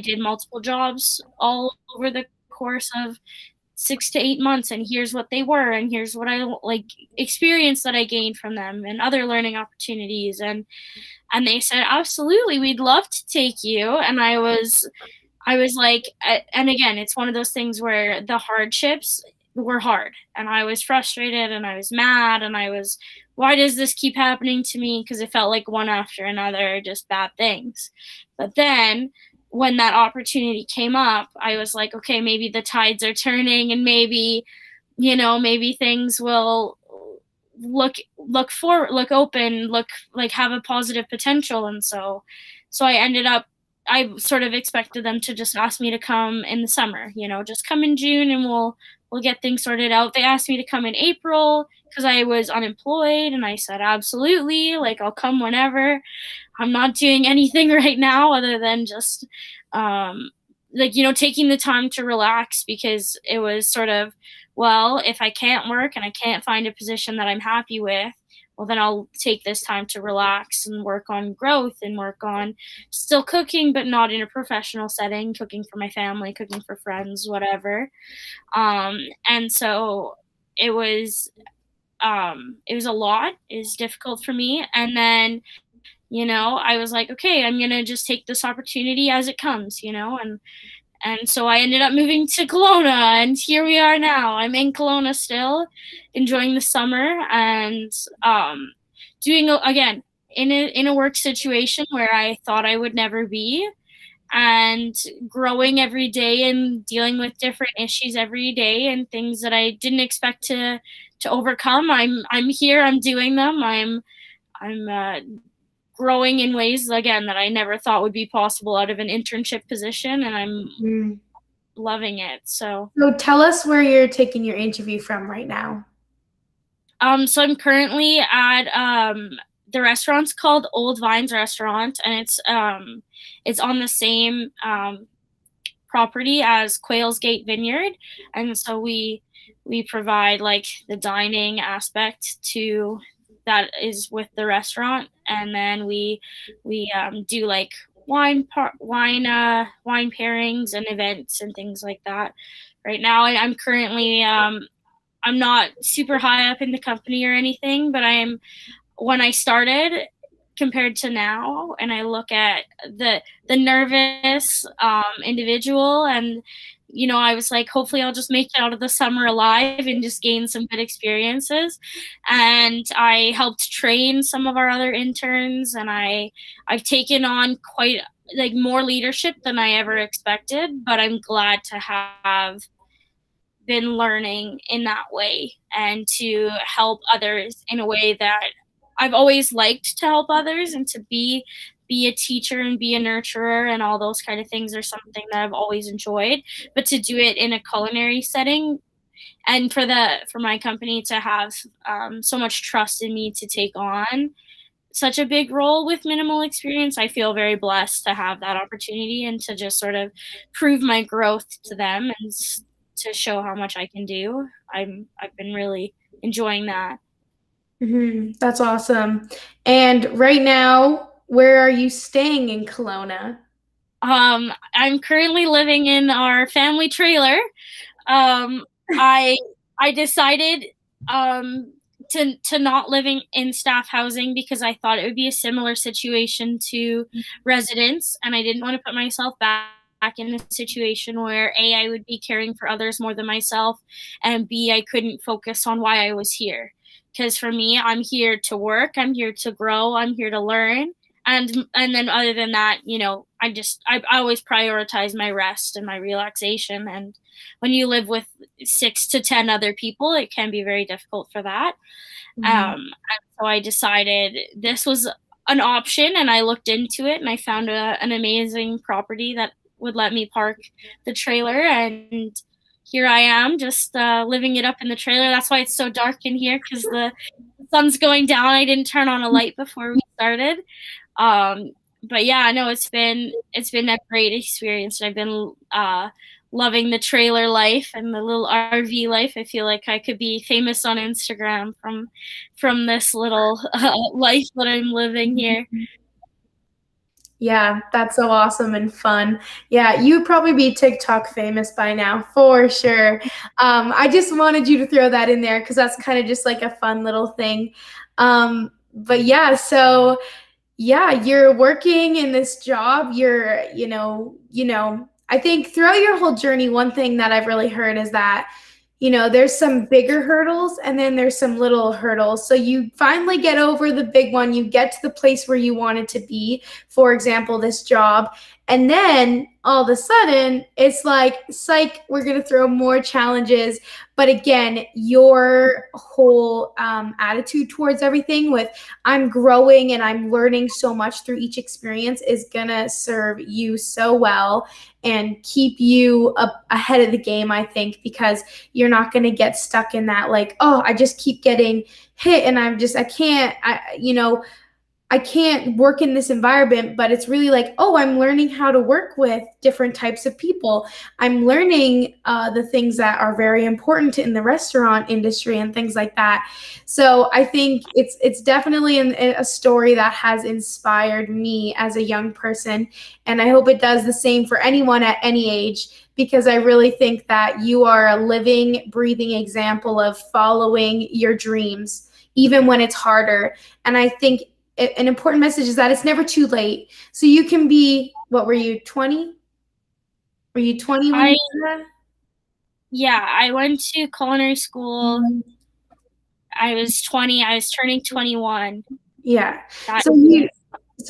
did multiple jobs all over the course of 6 to 8 months, and here's what they were, and here's what I like experience that I gained from them and other learning opportunities, and they said, "Absolutely, we'd love to take you." And I was like, and again, it's one of those things where the hardships were hard, and I was frustrated, and I was mad, and why does this keep happening to me? Because it felt like one after another, just bad things. But then when that opportunity came up, I was like, okay, maybe the tides are turning, and maybe things will look open, look like have a positive potential. And so I sort of expected them to just ask me to come in the summer, just come in June and we'll get things sorted out. They asked me to come in April because I was unemployed, and I said absolutely, like I'll come whenever. I'm not doing anything right now other than just taking the time to relax, because it was sort of, well, if I can't work and I can't find a position that I'm happy with, well, then I'll take this time to relax and work on growth and work on still cooking, but not in a professional setting, cooking for my family, cooking for friends, whatever. And so it was, it was a lot. It was difficult for me. And then, I was like, okay, I'm gonna just take this opportunity as it comes, and so I ended up moving to Kelowna, and here we are now. I'm in Kelowna still, enjoying the summer, and doing again in a work situation where I thought I would never be, and growing every day and dealing with different issues every day and things that I didn't expect to overcome. I'm here. I'm doing them. I'm growing in ways, again, that I never thought would be possible out of an internship position, and I'm Mm. loving it. So Tell us where you're taking your interview from right now. so I'm currently at the restaurant's called Old Vines Restaurant, and it's on the same property as Quails Gate Vineyard, and so we provide like the dining aspect to that is with the restaurant, and then we do like wine pairings and events and things like that. Right now, I'm currently I'm not super high up in the company or anything, but when I started compared to now, and I look at the nervous individual, and I was like, hopefully I'll just make it out of the summer alive and just gain some good experiences. And I helped train some of our other interns, and I've taken on quite like more leadership than I ever expected, but I'm glad to have been learning in that way and to help others in a way that I've always liked to help others, and to be a teacher and be a nurturer and all those kind of things are something that I've always enjoyed. But to do it in a culinary setting, and for my company to have so much trust in me to take on such a big role with minimal experience, I feel very blessed to have that opportunity and to just sort of prove my growth to them and to show how much I can do. I've been really enjoying that. That's awesome. And right now, where are you staying in Kelowna? I'm currently living in our family trailer. Um, I I decided to not living in staff housing because I thought it would be a similar situation to residents, and I didn't want to put myself back in a situation where A, I would be caring for others more than myself, and B, I couldn't focus on why I was here. Because for me, I'm here to work, I'm here to grow, I'm here to learn, and then other than that, I always prioritize my rest and my relaxation. And when you live with 6 to 10 other people, it can be very difficult for that. And so I decided this was an option, and I looked into it, and I found an amazing property that would let me park the trailer, and here I am just living it up in the trailer. That's why it's so dark in here, because the sun's going down. I didn't turn on a light before we started. But yeah, no, it's been a great experience. I've been loving the trailer life and the little RV life. I feel like I could be famous on Instagram from this little life that I'm living here. Yeah, that's so awesome and fun. Yeah, you'd probably be TikTok famous by now, for sure. I just wanted you to throw that in there because that's kind of just like a fun little thing. But yeah, so yeah, you're working in this job. You're, I think throughout your whole journey, one thing that I've really heard is that, there's some bigger hurdles and then there's some little hurdles. So you finally get over the big one, you get to the place where you wanted to be, for example, this job. And then all of a sudden, it's like, psych, we're going to throw more challenges. But again, your whole attitude towards everything with I'm growing and I'm learning so much through each experience is going to serve you so well and keep you up ahead of the game, I think, because you're not going to get stuck in that, like, oh, I just keep getting hit and I can't work in this environment, but it's really like, oh, I'm learning how to work with different types of people. I'm learning the things that are very important in the restaurant industry and things like that. So I think it's definitely a story that has inspired me as a young person, and I hope it does the same for anyone at any age, because I really think that you are a living, breathing example of following your dreams, even when it's harder. And I think an important message is that it's never too late. So you can be, what were you, 20? Were you 20 when I you did that? Yeah, I went to culinary school. Mhm. I was 20. I was turning 21 Yeah. that So year.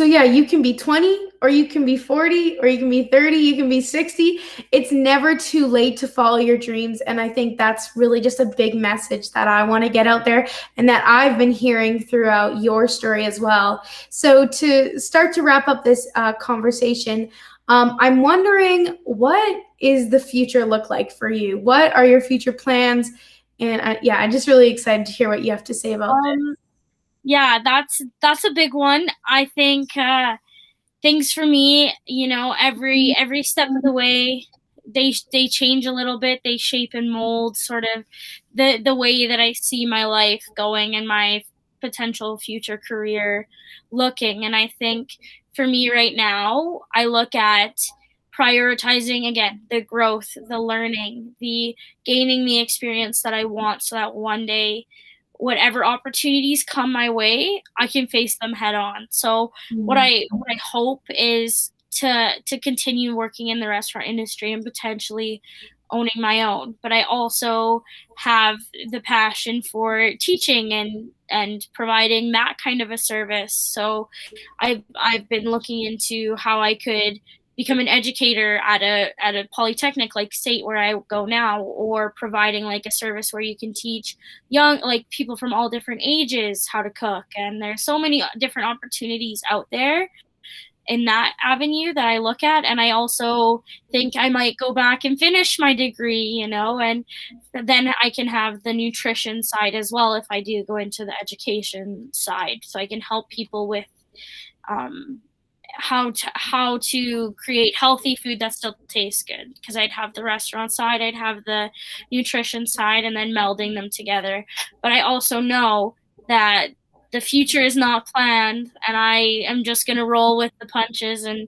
yeah, you can be 20 or you can be 40 or you can be 30, you can be 60. It's never too late to follow your dreams. And I think that's really just a big message that I want to get out there and that I've been hearing throughout your story as well. So to start to wrap up this conversation, I'm wondering, what is the future look like for you? What are your future plans? And yeah, I'm just really excited to hear what you have to say about Um, yeah, that's a big one. I think things for me, every step of the way, they change a little bit. They shape and mold sort of the way that I see my life going and my potential future career looking. And I think for me right now, I look at prioritizing again the growth, the learning, the gaining the experience that I want so that one day whatever opportunities come my way, I can face them head on. So it. what I hope is to continue working in the restaurant industry and potentially owning my own. But I also have the passion for teaching and providing that kind of a service. So I've been looking into how I could become an educator at a polytechnic like state where I go now, or providing like a service where you can teach young, like people from all different ages, how to cook. And there's so many different opportunities out there in that avenue that I look at. And I also think I might go back and finish my degree, and then I can have the nutrition side as well if I do go into the education side. So I can help people with um, how to create healthy food that still tastes good, because I'd have the restaurant side, I'd have the nutrition side, and then melding them together. But I also know that the future is not planned, and I am just going to roll with the punches and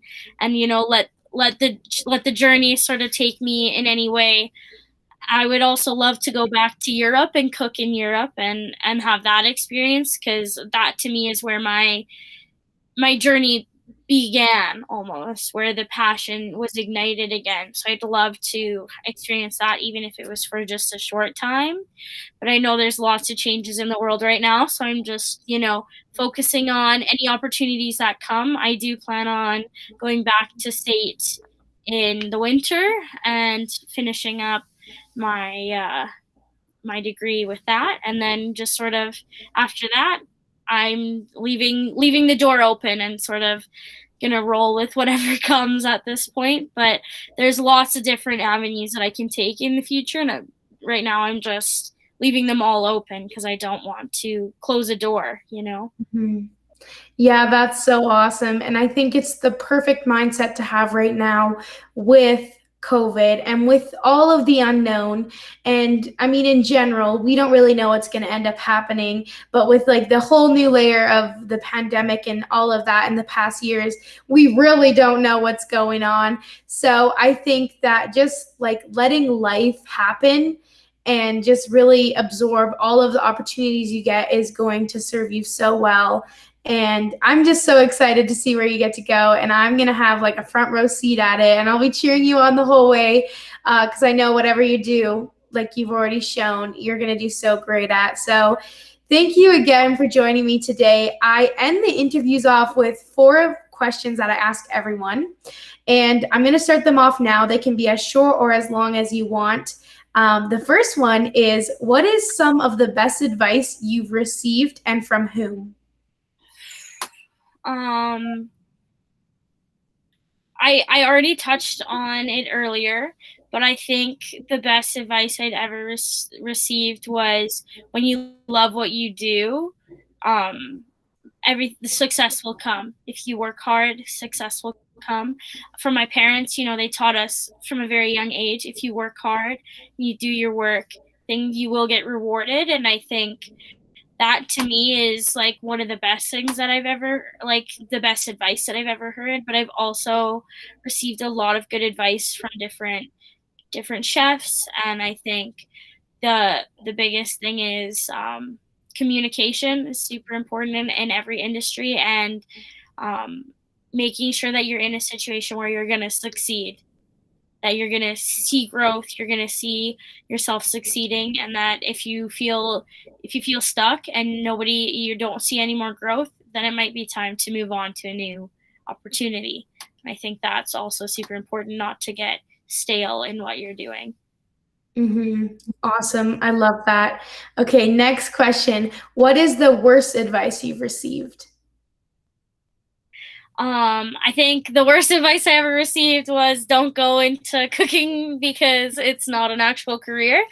let the journey sort of take me in any way. I would also love to go back to Europe and cook in Europe and have that experience, because that to me is where my journey began, almost, where the passion was ignited again. So I'd love to experience that, even if it was for just a short time. But I know there's lots of changes in the world right now, so I'm just, focusing on any opportunities that come. I do plan on going back to state in the winter and finishing up my my degree with that, and then just sort of after that I'm leaving the door open and sort of gonna roll with whatever comes at this point. But there's lots of different avenues that I can take in the future, and right now I'm just leaving them all open because I don't want to close a door. Mhm. Yeah, that's so awesome. And I think it's the perfect mindset to have right now with COVID and with all of the unknown, and I mean in general we don't really know what's going to end up happening, but with like the whole new layer of the pandemic and all of that in the past years, we really don't know what's going on. So I think that just like letting life happen and just really absorb all of the opportunities you get is going to serve you so well. And I'm just so excited to see where you get to go. And I'm going to have like a front row seat at it. And I'll be cheering you on the whole way because I know whatever you do, like you've already shown, you're going to do so great at. So thank you again for joining me today. I end the interviews off with 4 questions that I ask everyone. And I'm going to start them off now. They can be as short or as long as you want. The first one is, what is some of the best advice you've received and from whom? I already touched on it earlier, but I think the best advice I'd ever received was, when you love what you do, um, the success will come. If you work hard, success will come. From my parents, they taught us from a very young age, if you work hard, you do your work, then you will get rewarded. And I think that to me is like one of the best things that I've ever, like the best advice that I've ever heard. But I've also received a lot of good advice from different chefs, and I think the biggest thing is communication is super important in every industry, and um, making sure that you're in a situation where you're going to succeed, that you're going to see growth, you're going to see yourself succeeding, and that if you feel stuck and you don't see any more growth, then it might be time to move on to a new opportunity. And I think that's also super important, not to get stale in what you're doing. Awesome. I love that. Okay, next question. What is the worst advice you've received? I think the worst advice I ever received was, don't go into cooking because it's not an actual career.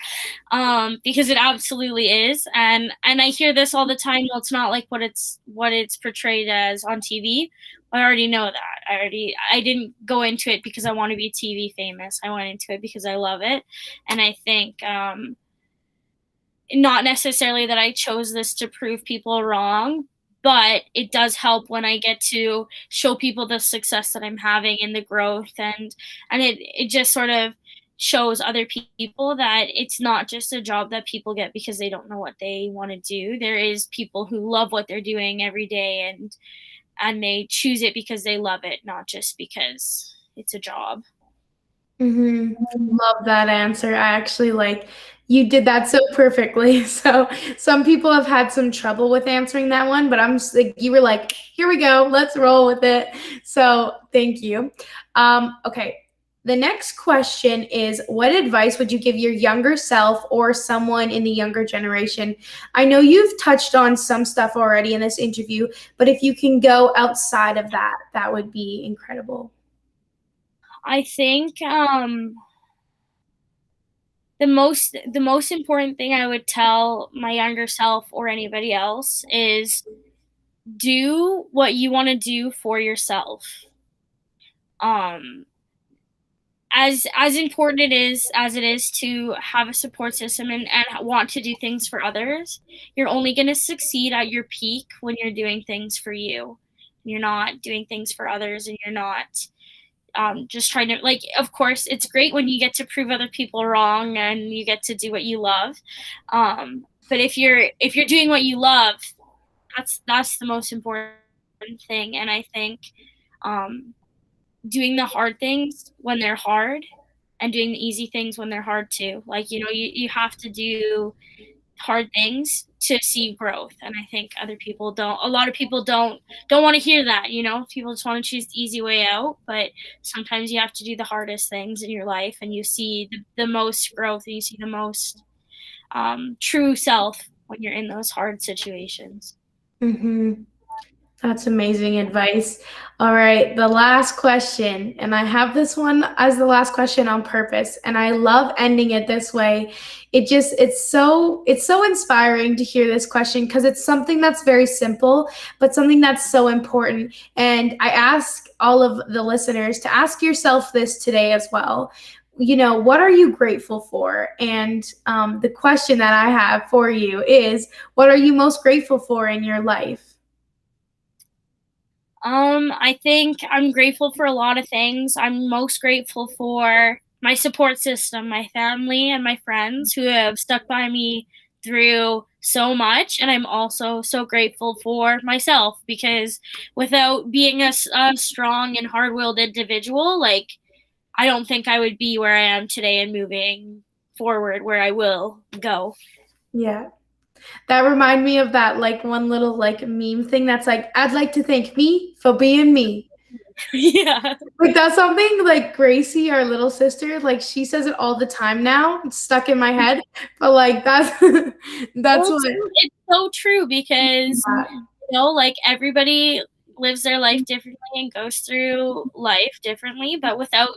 Because it absolutely is, and I hear this all the time. Well, it's not like what it's portrayed as on TV. I already know that. I didn't go into it because I want to be TV famous. I went into it because I love it, and I think not necessarily that I chose this to prove people wrong, but it does help when I get to show people the success that I'm having and the growth, and it just sort of shows other people that it's not just a job that people get because they don't know what they want to do. There is people who love what they're doing every day, and they choose it because they love it, not just because it's a job. Love that answer. I actually like you did that so perfectly. So some people have had some trouble with answering that one, but I'm just like you were like, here we go, let's roll with it. So thank you. Okay. The next question is, what advice would you give your younger self or someone in the younger generation? I know you've touched on some stuff already in this interview, but if you can go outside of that, that would be incredible. I think the most important thing I would tell my younger self or anybody else is, do what you want to do for yourself. Um, as important as it is to have a support system and want to do things for others, you're only going to succeed at your peak when you're doing things for you. You're not doing things for others, and you're not just trying to, like, of course it's great when you get to prove other people wrong and you get to do what you love, but if you're doing what you love, that's the most important thing. And I think um, doing the hard things when they're hard, and doing the easy things when they're hard too. Like, you have to do hard things to see growth. And I think a lot of people don't want to hear that. People just want to choose the easy way out, but sometimes you have to do the hardest things in your life, and you see the most growth, and you see the most true self when you're in those hard situations. Mm-hmm. That's amazing advice. All right, the last question, and I have this one as the last question on purpose, and I love ending it this way. It's so inspiring to hear this question because it's something that's very simple, but something that's so important. And I ask all of the listeners to ask yourself this today as well. What are you grateful for? And the question that I have for you is, what are you most grateful for in your life? I think I'm grateful for a lot of things. I'm most grateful for my support system, my family and my friends who have stuck by me through so much. And I'm also so grateful for myself because without being a strong and hard-willed individual, like I don't think I would be where I am today and moving forward where I will go. Yeah. That remind me of that like one little like meme thing that's like, I'd like to thank me for being me. Yeah. Like that's something like Gracie, our little sister, like she says it all the time now. It's stuck in my head. But like that's that's Well, what it's so true because, like everybody lives their life differently and goes through life differently, but without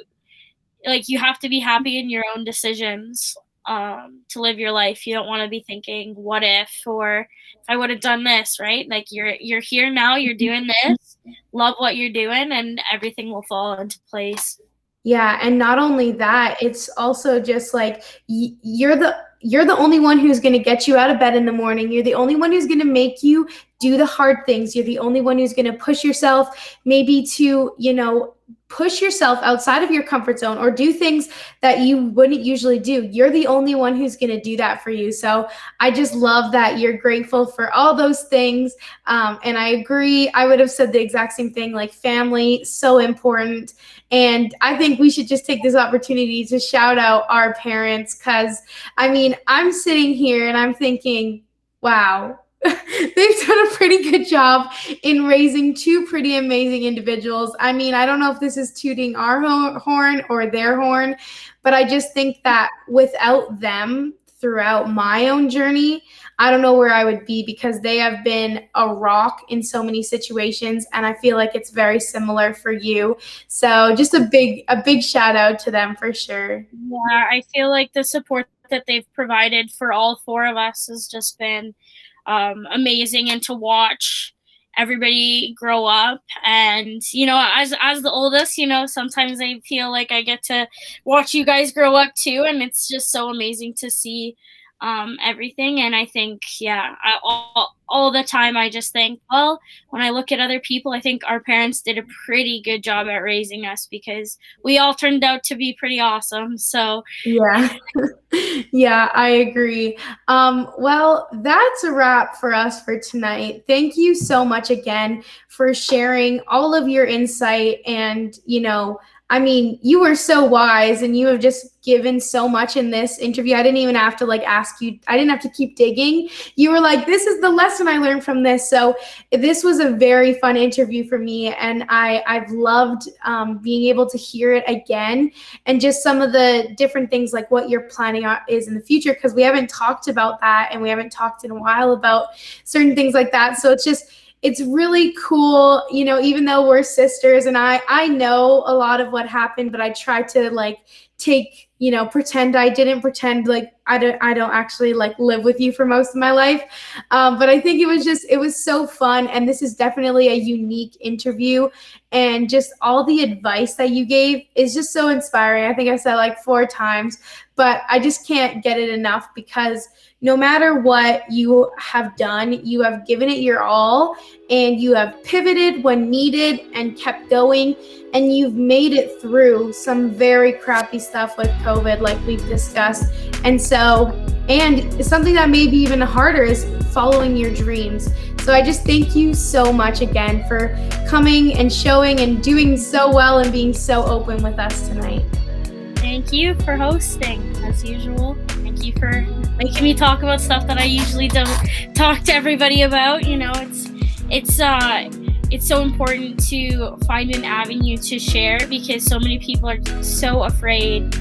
like you have to be happy in your own decisions to live your life. You don't want to be thinking what if or if I would have done this, right? Like you're here now, you're doing this, love what you're doing and everything will fall into place. Yeah, and not only that, it's also just like you're the only one who's going to get you out of bed in the morning. You're the only one who's going to make you do the hard things. You're the only one who's going to push yourself maybe to, push yourself outside of your comfort zone or do things that you wouldn't usually do. You're the only one who's going to do that for you. So I just love that you're grateful for all those things. And I agree. I would have said the exact same thing, like family, so important. And I think we should just take this opportunity to shout out our parents because, I mean, I'm sitting here and I'm thinking, wow, they've done a pretty good job in raising two pretty amazing individuals. I mean, I don't know if this is tooting our horn or their horn, but I just think that without them throughout my own journey, I don't know where I would be because they have been a rock in so many situations, and I feel like it's very similar for you. So just a big shout out to them for sure. Yeah, I feel like the support that they've provided for all four of us has just been amazing, and to watch everybody grow up. And as the oldest, sometimes I feel like I get to watch you guys grow up too, and it's just so amazing to see everything. And I think, yeah, all the time I just think, well, when I look at other people, I think our parents did a pretty good job at raising us because we all turned out to be pretty awesome. So Yeah. Yeah, I agree. Well, that's a wrap for us for tonight. Thank you so much again for sharing all of your insight. And, I mean, you were so wise and you have just given so much in this interview. I didn't even have to like ask you, I didn't have to keep digging. You were like, this is the lesson I learned from this. So this was a very fun interview for me. And I've loved being able to hear it again and just some of the different things like what you're planning on is in the future, because we haven't talked about that and we haven't talked in a while about certain things like that. So it's really cool, even though we're sisters and I know a lot of what happened, but I try to like take, pretend I didn't, pretend like I don't actually like live with you for most of my life. But I think it was so fun. And this is definitely a unique interview. And just all the advice that you gave is just so inspiring. I think I said like 4 times, but I just can't get it enough because no matter what you have done, you have given it your all and you have pivoted when needed and kept going. And you've made it through some very crappy stuff with COVID, like we've discussed. And something that may be even harder is following your dreams. So I just thank you so much again for coming and showing and doing so well and being so open with us tonight. thank you for hosting, as usual. Thank you for making me talk about stuff that I usually don't talk to everybody about. It's so important to find an avenue to share because so many people are so afraid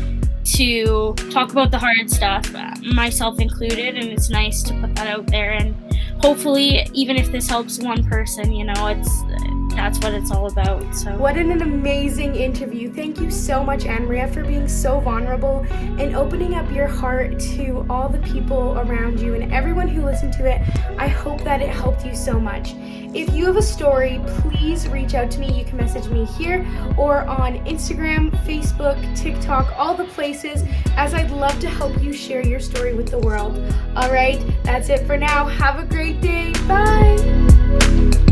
to talk about the hard stuff, myself included, and it's nice to put that out there. And hopefully, even if this helps one person, that's what it's all about. So what an amazing interview. Thank you so much, Annamaria, for being so vulnerable and opening up your heart to all the people around you and everyone who listened to it. I hope that it helped you so much. If you have a story, please reach out to me. You can message me here or on Instagram, Facebook, TikTok, all the places, as I'd love to help you share your story with the world. All right, that's it for now. Have a great day. Bye.